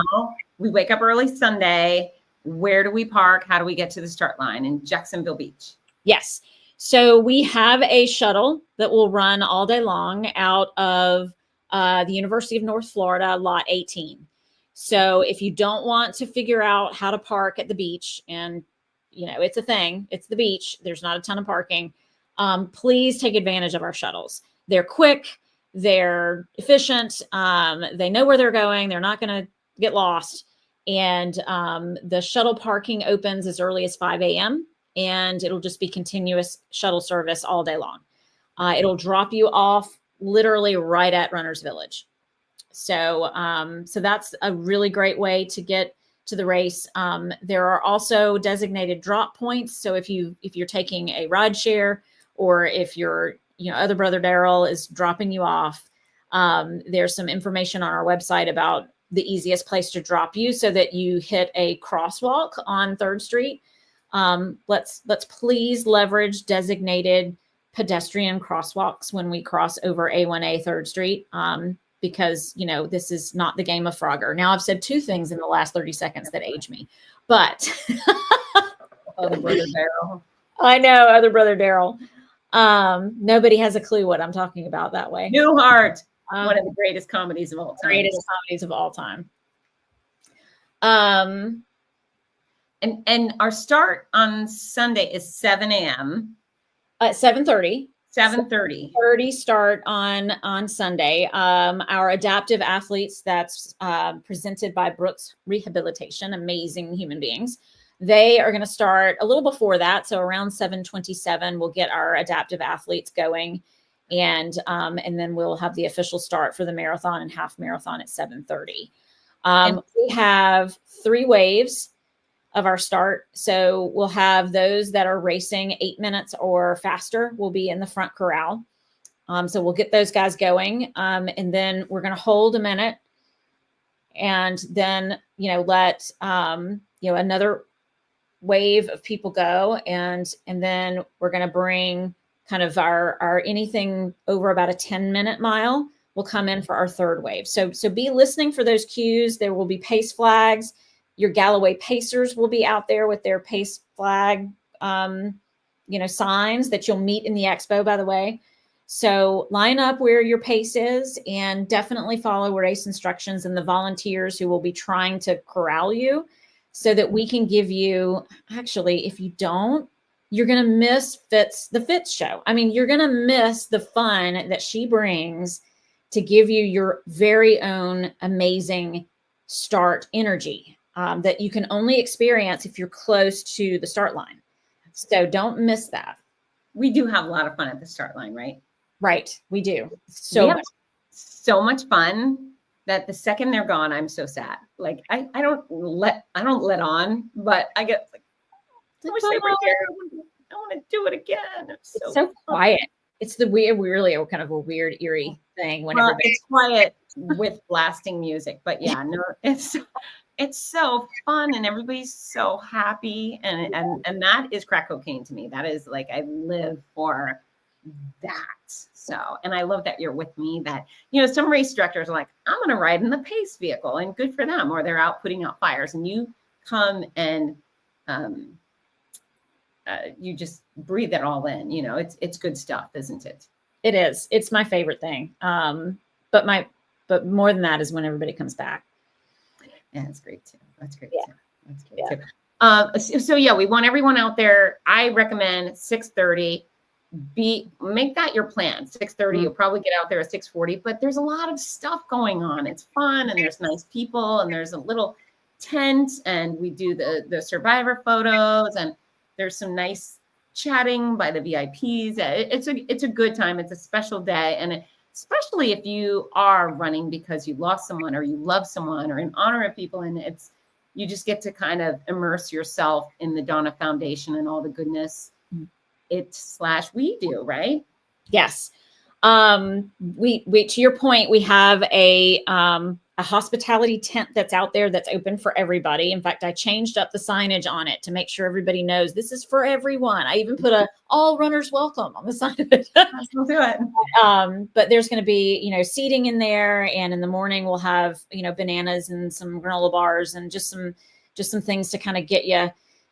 we wake up early Sunday. Where do we park? How do we get to the start line in Jacksonville Beach? Yes. So we have a shuttle that will run all day long out of the University of North Florida, Lot 18. So if you don't want to figure out how to park at the beach, and it's a thing, it's the beach, there's not a ton of parking, please take advantage of our shuttles. They're quick. They're efficient. They know where they're going. They're not going to get lost. And the shuttle parking opens as early as 5 a.m. and it'll just be continuous shuttle service all day long. It'll drop you off literally right at Runner's Village. So that's a really great way to get to the race. There are also designated drop points. So if you're taking a ride share or if you're other brother Daryl is dropping you off. There's some information on our website about the easiest place to drop you so that you hit a crosswalk on 3rd Street. Let's please leverage designated pedestrian crosswalks when we cross over A1A 3rd Street. Because, this is not the game of Frogger. Now I've said 2 things in the last 30 seconds that age me, but Other brother Daryl. I know, other brother Daryl. Nobody has a clue what I'm talking about that way. Newhart, one of the greatest comedies of all time. Greatest comedies of all time. And our start on Sunday is 7 a.m. At 7:30. 7:30. 7:30 start on Sunday. Our adaptive athletes, that's presented by Brooks Rehabilitation, amazing human beings. They are going to start a little before that. So around 7:27, we'll get our adaptive athletes going. And then we'll have the official start for the marathon and half marathon at 7:30. We have 3 waves of our start. So we'll have those that are racing 8 minutes or faster will be in the front corral. So we'll get those guys going. And then we're going to hold a minute and then, let, another wave of people go. And then we're going to bring kind of our anything over about a 10-minute mile will come in for our third wave. So be listening for those cues. There will be pace flags. Your Galloway Pacers will be out there with their pace flag, signs that you'll meet in the expo, by the way. So line up where your pace is and definitely follow race instructions and the volunteers who will be trying to corral you so that we can give you, actually, if you don't, you're going to miss the Fitz show. I mean, you're going to miss the fun that she brings to give you your very own amazing start energy that you can only experience if you're close to the start line. So don't miss that. We do have a lot of fun at the start line, right? Right. We do. So much fun that the second they're gone, I'm so sad. Like I don't let on, but I get like, I wish they were here. I want to do it again. It's so quiet. It's the really kind of a weird, eerie thing when it's quiet with blasting music. But yeah, no, it's so fun and everybody's so happy. And that is crack cocaine to me. That is like, I live for that. So, and I love that you're with me, that, some race directors are like, I'm going to ride in the pace vehicle, and good for them, or they're out putting out fires, and you come and you just breathe it all in. It's good stuff, isn't it? It is. It's my favorite thing. But more than that is when everybody comes back. Yeah, that's great too. That's great too. That's great too. So yeah, we want everyone out there. I recommend 6:30. Make that your plan. 6:30. You'll probably get out there at 6:40. But there's a lot of stuff going on. It's fun, and there's nice people, and there's a little tent, and we do the survivor photos, and there's some nice chatting by the VIPs. It's a good time. It's a special day, and especially if you are running because you lost someone or you love someone or in honor of people, and you just get to kind of immerse yourself in the Donna Foundation and all the goodness we do, right? Yes. We to your point, we have a hospitality tent that's out there that's open for everybody. In fact, I changed up the signage on it to make sure everybody knows this is for everyone. I even put a all runners welcome on the side of it. We'll do it. But there's going to be, seating in there, and in the morning we'll have, bananas and some granola bars and just some things to kind of get you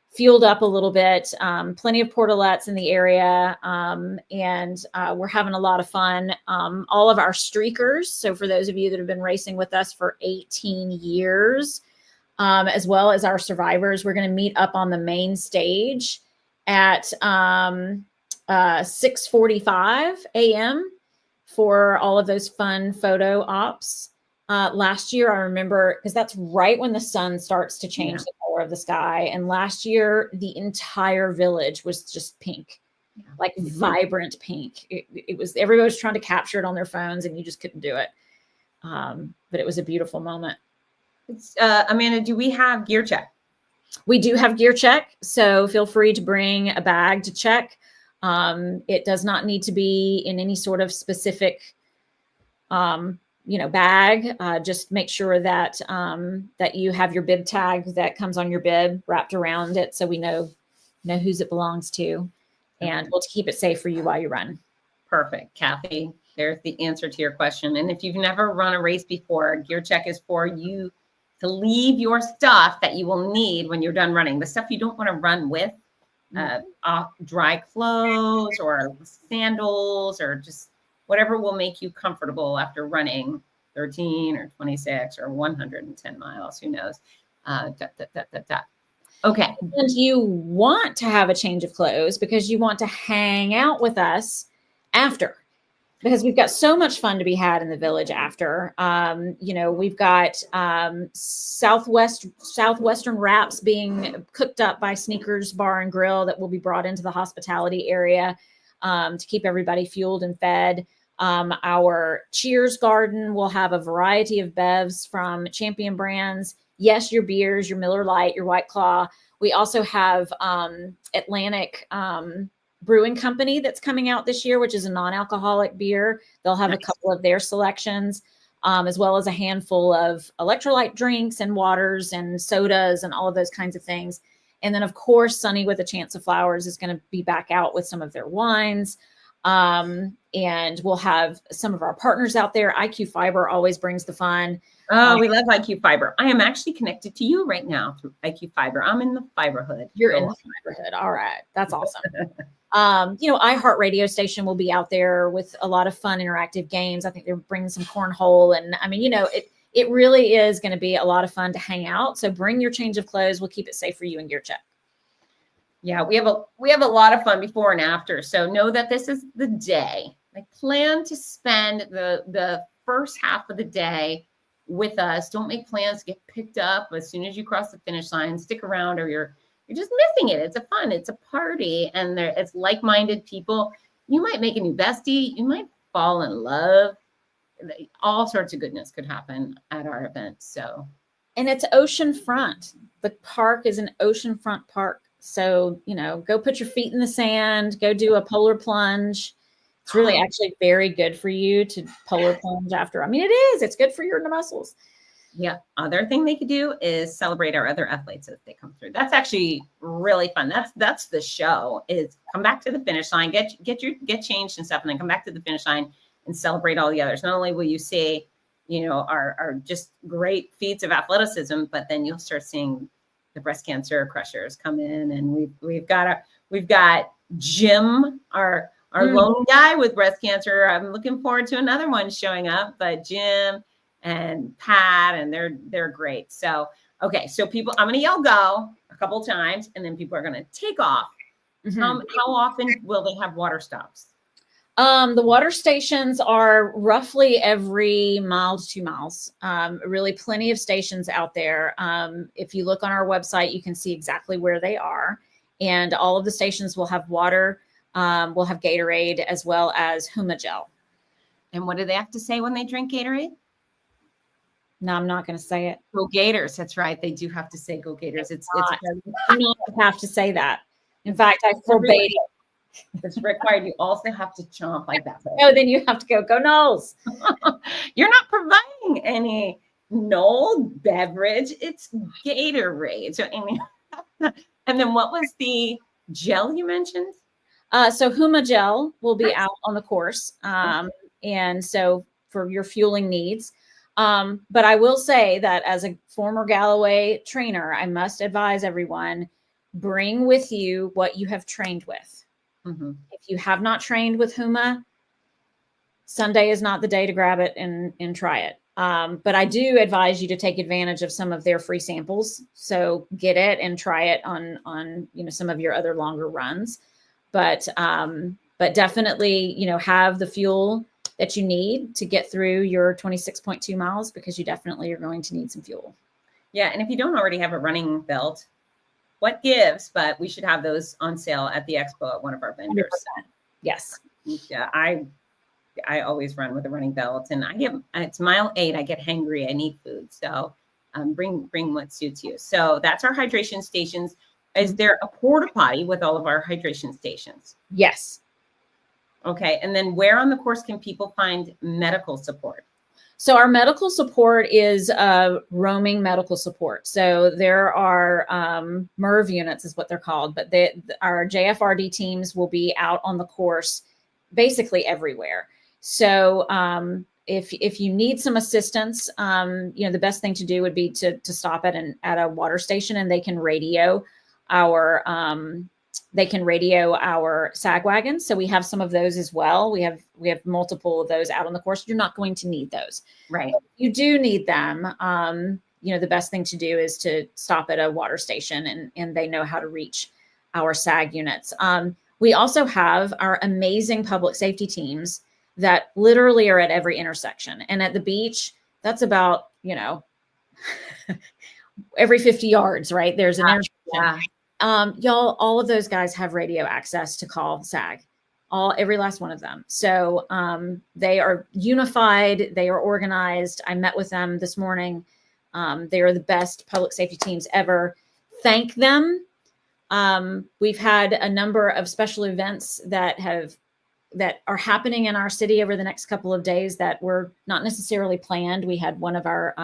fueled up a little bit. Plenty of portalettes in the area. And we're having a lot of fun. All of our streakers. So for those of you that have been racing with us for 18 years, as well as our survivors, we're going to meet up on the main stage at 6:45 a.m. for all of those fun photo ops. Last year, I remember, because that's right when the sun starts to change the color of the sky. And last year, the entire village was just pink, like vibrant pink. It was, everybody was trying to capture it on their phones, and you just couldn't do it. But it was a beautiful moment. Amanda, do we have gear check? We do have gear check. So feel free to bring a bag to check. It does not need to be in any sort of specific bag. Just make sure that that you have your bib tag that comes on your bib wrapped around it, so we know whose it belongs to, and we'll keep it safe for you while you run. Perfect, Kathy. There's the answer to your question. And if you've never run a race before, gear check is for you to leave your stuff that you will need when you're done running. The stuff you don't want to run with, dry clothes or sandals or just whatever will make you comfortable after running 13 or 26 or 110 miles, who knows? Okay. And you want to have a change of clothes because you want to hang out with us after, because we've got so much fun to be had in the village after. We've got Southwestern wraps being cooked up by Sneakers Bar and Grill that will be brought into the hospitality area to keep everybody fueled and fed. Our Cheers garden will have a variety of bevs from champion brands. Yes, your beers, your Miller Lite, your White Claw. We also have Atlantic Brewing Company that's coming out this year, which is a non-alcoholic beer. They'll have a couple of their selections, as well as a handful of electrolyte drinks and waters and sodas and all of those kinds of things. And then, of course, Sunny with a Chance of Flowers is going to be back out with some of their wines. And we'll have some of our partners out there. IQ Fiber always brings the fun. Oh, we love IQ Fiber. I am actually connected to you right now through IQ Fiber. I'm in the fiberhood. You're in the fiberhood. All right. That's awesome. iHeart Radio station will be out there with a lot of fun interactive games. I think they're bringing some cornhole. And I mean, it really is going to be a lot of fun to hang out. So bring your change of clothes. We'll keep it safe for you and Gear Check. Yeah, we have a lot of fun before and after. So know that this is the day. Like, plan to spend the first half of the day with us. Don't make plans to get picked up as soon as you cross the finish line. Stick around, or you're just missing it. It's a party, and it's like-minded people. You might make a new bestie. You might fall in love. All sorts of goodness could happen at our event. So, and it's oceanfront. The park is an oceanfront park. So, go put your feet in the sand, go do a polar plunge. It's really actually very good for you to polar plunge after. I mean, it is. It's good for your muscles. Yeah. Other thing they could do is celebrate our other athletes as they come through. That's actually really fun. That's the show, is come back to the finish line, get changed and stuff, and then come back to the finish line and celebrate all the others. Not only will you see, our just great feats of athleticism, but then you'll start seeing the breast cancer crushers come in, and we've got Jim, our lone guy with breast cancer. I'm looking forward to another one showing up, but Jim and Pat, and they're great. So, okay. So people, I'm going to yell go a couple times, and then people are going to take off. Mm-hmm. How often will they have water stops? The water stations are roughly every mile to 2 miles. Really plenty of stations out there. If you look on our website, you can see exactly where they are. And all of the stations will have water. We'll have Gatorade as well as Huma gel. And what do they have to say when they drink Gatorade? No, I'm not going to say it. Go Gators. That's right. They do have to say go Gators. You don't have to say that. In fact, I forbade it. It's required. You also have to chomp like that. Oh, then you have to go Knowles. You're not providing any Knoll beverage. It's Gatorade. So, and then what was the gel you mentioned? So Huma gel will be out on the course. And so for your fueling needs. But I will say that as a former Galloway trainer, I must advise everyone, bring with you what you have trained with. Mm-hmm. If you have not trained with Huma, Sunday is not the day to grab it and try it. But I do advise you to take advantage of some of their free samples. So get it and try it on some of your other longer runs. But definitely, have the fuel that you need to get through your 26.2 miles, because you definitely are going to need some fuel. Yeah. And if you don't already have a running belt, what gives? But we should have those on sale at the expo at one of our vendors. 100%. Yes. Yeah. I always run with a running belt, and it's mile 8. I get hangry. I need food. So bring what suits you. So that's our hydration stations. Is there a porta potty with all of our hydration stations? Yes. Okay. And then where on the course can people find medical support? So our medical support is roaming medical support. So there are MERV units is what they're called, but our JFRD teams will be out on the course basically everywhere. So if you need some assistance, the best thing to do would be to stop at a water station, and they can radio our SAG wagons. So we have some of those as well. We have multiple of those out on the course. You're not going to need those. Right. But you do need them. The best thing to do is to stop at a water station, and they know how to reach our SAG units. We also have our amazing public safety teams that literally are at every intersection. And at the beach, that's about, every 50 yards, right? There's an intersection. Yeah. Y'all, all of those guys have radio access to call SAG, every last one of them. So they are unified. They are organized. I met with them this morning. They are the best public safety teams ever. Thank them. We've had a number of special events that are happening in our city over the next couple of days that were not necessarily planned. We had one of our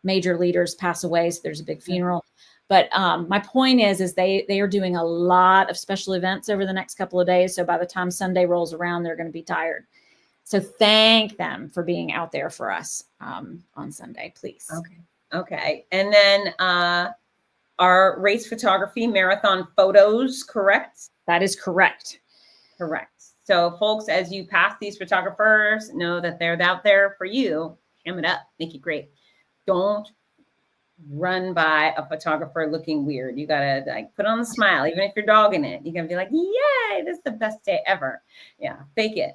major leaders pass away, so there's a big funeral. But my point is they are doing a lot of special events over the next couple of days. So by the time Sunday rolls around, they're going to be tired. So thank them for being out there for us on Sunday, please. Okay. And then our race photography marathon photos, correct? That is correct. Correct. So folks, as you pass these photographers, know that they're out there for you. Ham it up, make it great. Don't run by a photographer looking weird. You gotta like put on the smile, even if you're dogging it. You gotta be like, yay, this is the best day ever. Yeah, fake it.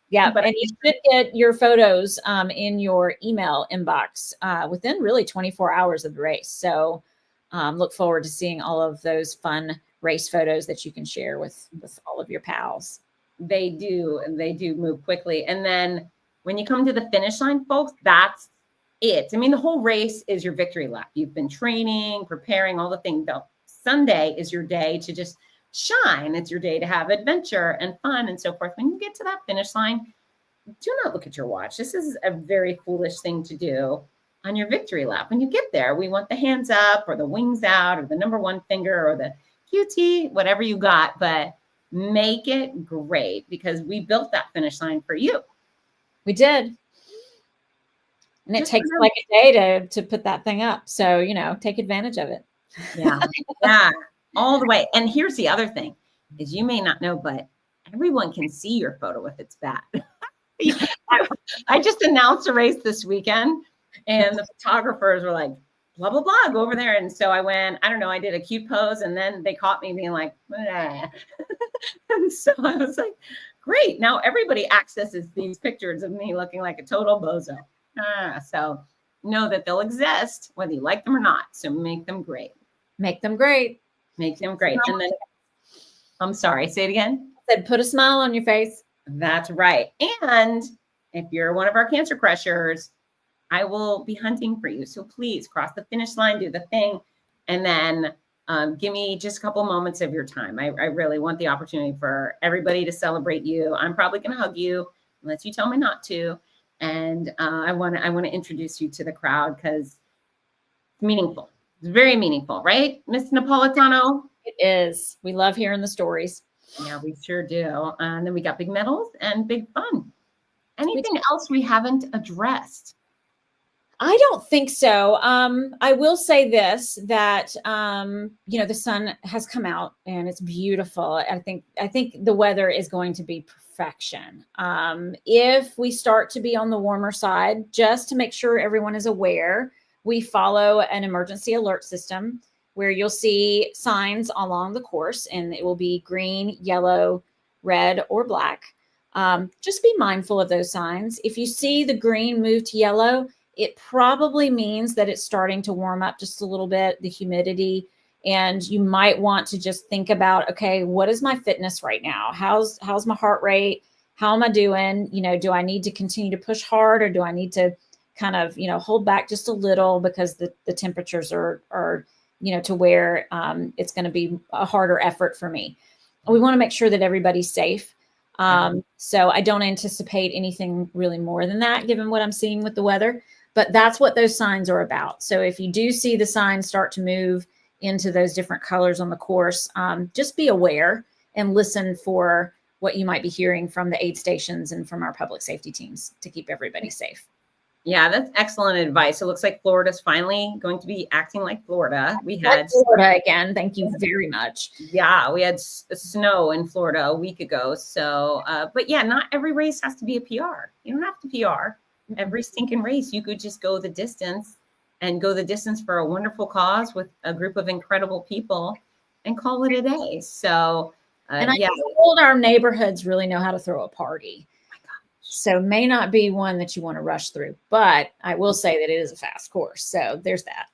Yeah, but and you should get your photos in your email inbox within really 24 hours of the race. So look forward to seeing all of those fun race photos that you can share with all of your pals. They do move quickly. And then when you come to the finish line, folks, that's it. I mean, the whole race is your victory lap. You've been training, preparing, all the things. Sunday is your day to just shine. It's your day to have adventure and fun and so forth. When you get to that finish line, do not look at your watch. This is a very foolish thing to do on your victory lap. When you get there, we want the hands up or the wings out or the number one finger or the QT, whatever you got, but make it great because we built that finish line for you. We did. And it takes like a day to put that thing up. So, you know, take advantage of it. Yeah. Yeah. All the way. And here's the other thing is you may not know, but everyone can see your photo if it's bad. I just announced a race this weekend and the photographers were like, blah, blah, blah, go over there. And so I went, I don't know, I did a cute pose and then they caught me being like, and so I was like, great. Now everybody accesses these pictures of me looking like a total bozo. So know that they'll exist whether you like them or not. So make them great. Make them great. Make them great. And then, I'm sorry, say it again. I said, put a smile on your face. That's right. And if you're one of our Cancer Crushers, I will be hunting for you. So please cross the finish line, do the thing, and then give me just a couple moments of your time. I really want the opportunity for everybody to celebrate you. I'm probably going to hug you unless you tell me not to. And I want to introduce you to the crowd because it's meaningful. It's very meaningful, right, Miss Napolitano? It is. We love hearing the stories. Yeah, we sure do. And then we got big medals and big fun. Anything else we haven't addressed? I don't think so. I will say this, that, you know, the sun has come out and it's beautiful. I think the weather is going to be perfection. If we start to be on the warmer side, just to make sure everyone is aware, we follow an emergency alert system where you'll see signs along the course and it will be green, yellow, red, or black. Just be mindful of those signs. If you see the green move to yellow, it probably means that it's starting to warm up just a little bit, the humidity, and you might want to just think about, okay, what is my fitness right now? How's my heart rate? How am I doing? You know, do I need to continue to push hard or do I need to kind of, you know, hold back just a little because the temperatures are, you know, to where it's going to be a harder effort for me. We want to make sure that everybody's safe. So I don't anticipate anything really more than that, given what I'm seeing with the weather. But that's what those signs are about. So if you do see the signs start to move into those different colors on the course, just be aware and listen for what you might be hearing from the aid stations and from our public safety teams to keep everybody safe. Yeah, that's excellent advice. It looks like Florida's finally going to be acting like Florida. We had Florida again. Thank you very much. Yeah, we had snow in Florida a week ago. So, but yeah, not every race has to be a PR. You don't have to PR. Every stinking race, you could just go the distance and go the distance for a wonderful cause with a group of incredible people and call it a day. So, and I told our neighborhoods really know how to throw a party. So may not be one that you want to rush through, but I will say that it is a fast course. So there's that.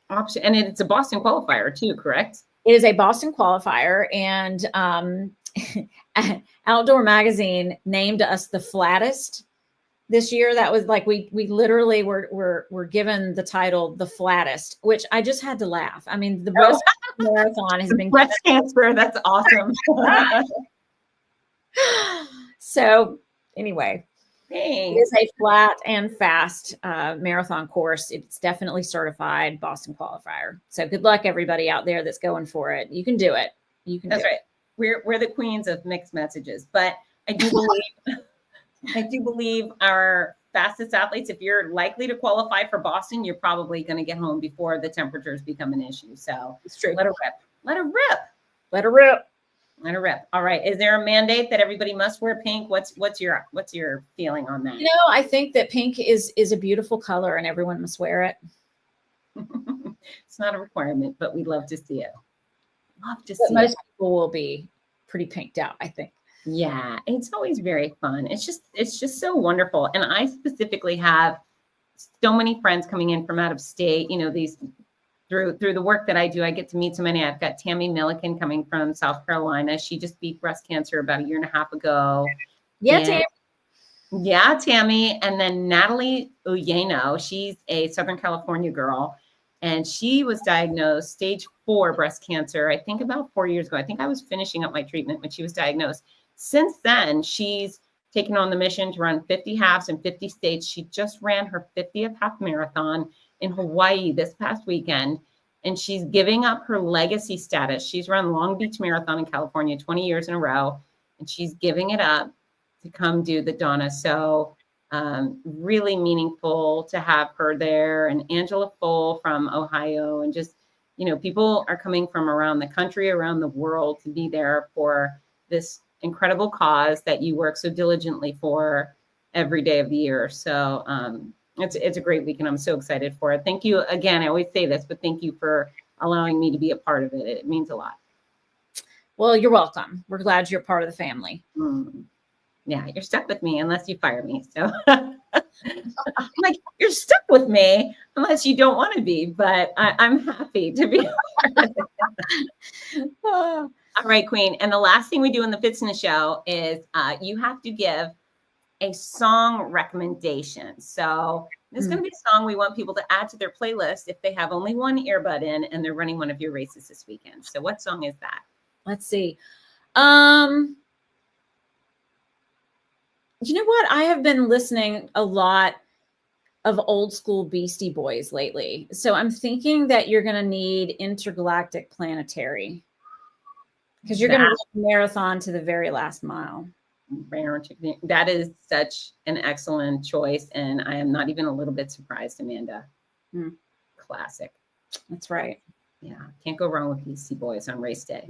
Option. And it's a Boston qualifier too, correct? It is a Boston qualifier. And Outdoor Magazine named us the flattest this year. That was like, we literally were given the title, the flattest, which I just had to laugh. I mean, the Boston Marathon has been breast cancer. That's awesome. So anyway, It Thanks. is a flat and fast marathon course. It's definitely certified Boston qualifier. So good luck, everybody out there that's going for it. You can do it. You can That's do right. it. We're the queens of mixed messages, but I do believe our fastest athletes, if you're likely to qualify for Boston, you're probably going to get home before the temperatures become an issue. So It's true. let her rip. Let her rip. Let her rip. Let her rip. All right. Is there a mandate that everybody must wear pink? What's your feeling on that? You know, I think that pink is a beautiful color and everyone must wear it. It's not a requirement, but we love to see it. Love to But see most it. people will be pretty pinked out, I think. Yeah, it's always very fun. It's just so wonderful. And I specifically have so many friends coming in from out of state. You know, these through the work that I do, I get to meet so many. I've got Tammy Milliken coming from South Carolina. She just beat breast cancer about 1.5 years ago. Yeah, And- Tam. Yeah, Tammy. And then Natalie Uyeno, she's a Southern California girl. And she was diagnosed stage 4 breast cancer, I think about 4 years ago. I think I was finishing up my treatment when she was diagnosed. Since then, she's taken on the mission to run 50 halves in 50 states. She just ran her 50th half marathon in Hawaii this past weekend. And she's giving up her legacy status. She's run Long Beach Marathon in California 20 years in a row. And she's giving it up to come do the Donna. So really meaningful to have her there, and Angela Full from Ohio, and just, you know, people are coming from around the country, around the world to be there for this incredible cause that you work so diligently for every day of the year. So it's a great weekend. I'm so excited for it. Thank you again. I always say this, but thank you for allowing me to be a part of it. It means a lot. Well, you're welcome. We're glad you're part of the family. Yeah, you're stuck with me unless you fire me. So I'm like, you're stuck with me unless you don't want to be, but I'm happy to be. All right, Queen. And the last thing we do in the Fitzness show is you have to give a song recommendation. So this is going to be a song we want people to add to their playlist if they have only one earbud in and they're running one of your races this weekend. So what song is that? Let's see. You know what? I have been listening a lot of old school Beastie Boys lately. So I'm thinking that you're going to need Intergalactic Planetary, because you're going to marathon to the very last mile. That is such an excellent choice. And I am not even a little bit surprised, Amanda. Classic. That's right. Yeah. Can't go wrong with Beastie Boys on race day.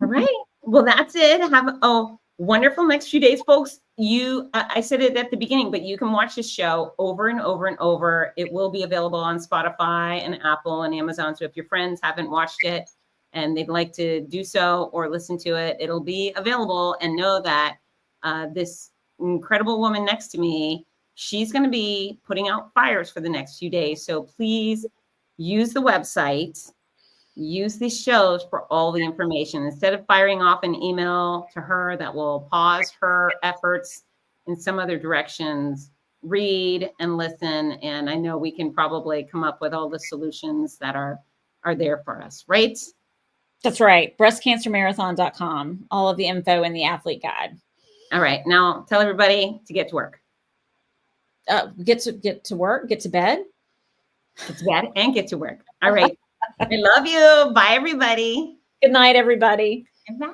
All right. Well, that's it. Have a wonderful next few days, folks. I said it at the beginning, but you can watch this show over and over and over. It will be available on Spotify and Apple and Amazon. So if your friends haven't watched it and they'd like to do so or listen to it, it'll be available. And know that this incredible woman next to me, she's going to be putting out fires for the next few days. So please use the website. Use these shows for all the information. Instead of firing off an email to her that will pause her efforts in some other directions, read and listen. And I know we can probably come up with all the solutions that are there for us, right? That's right. Breastcancermarathon.com. All of the info in the athlete guide. All right. Now tell everybody to get to work. Get to work, get to bed. Get to bed and get to work. All right. I love you. Bye, everybody. Good night, everybody. Bye.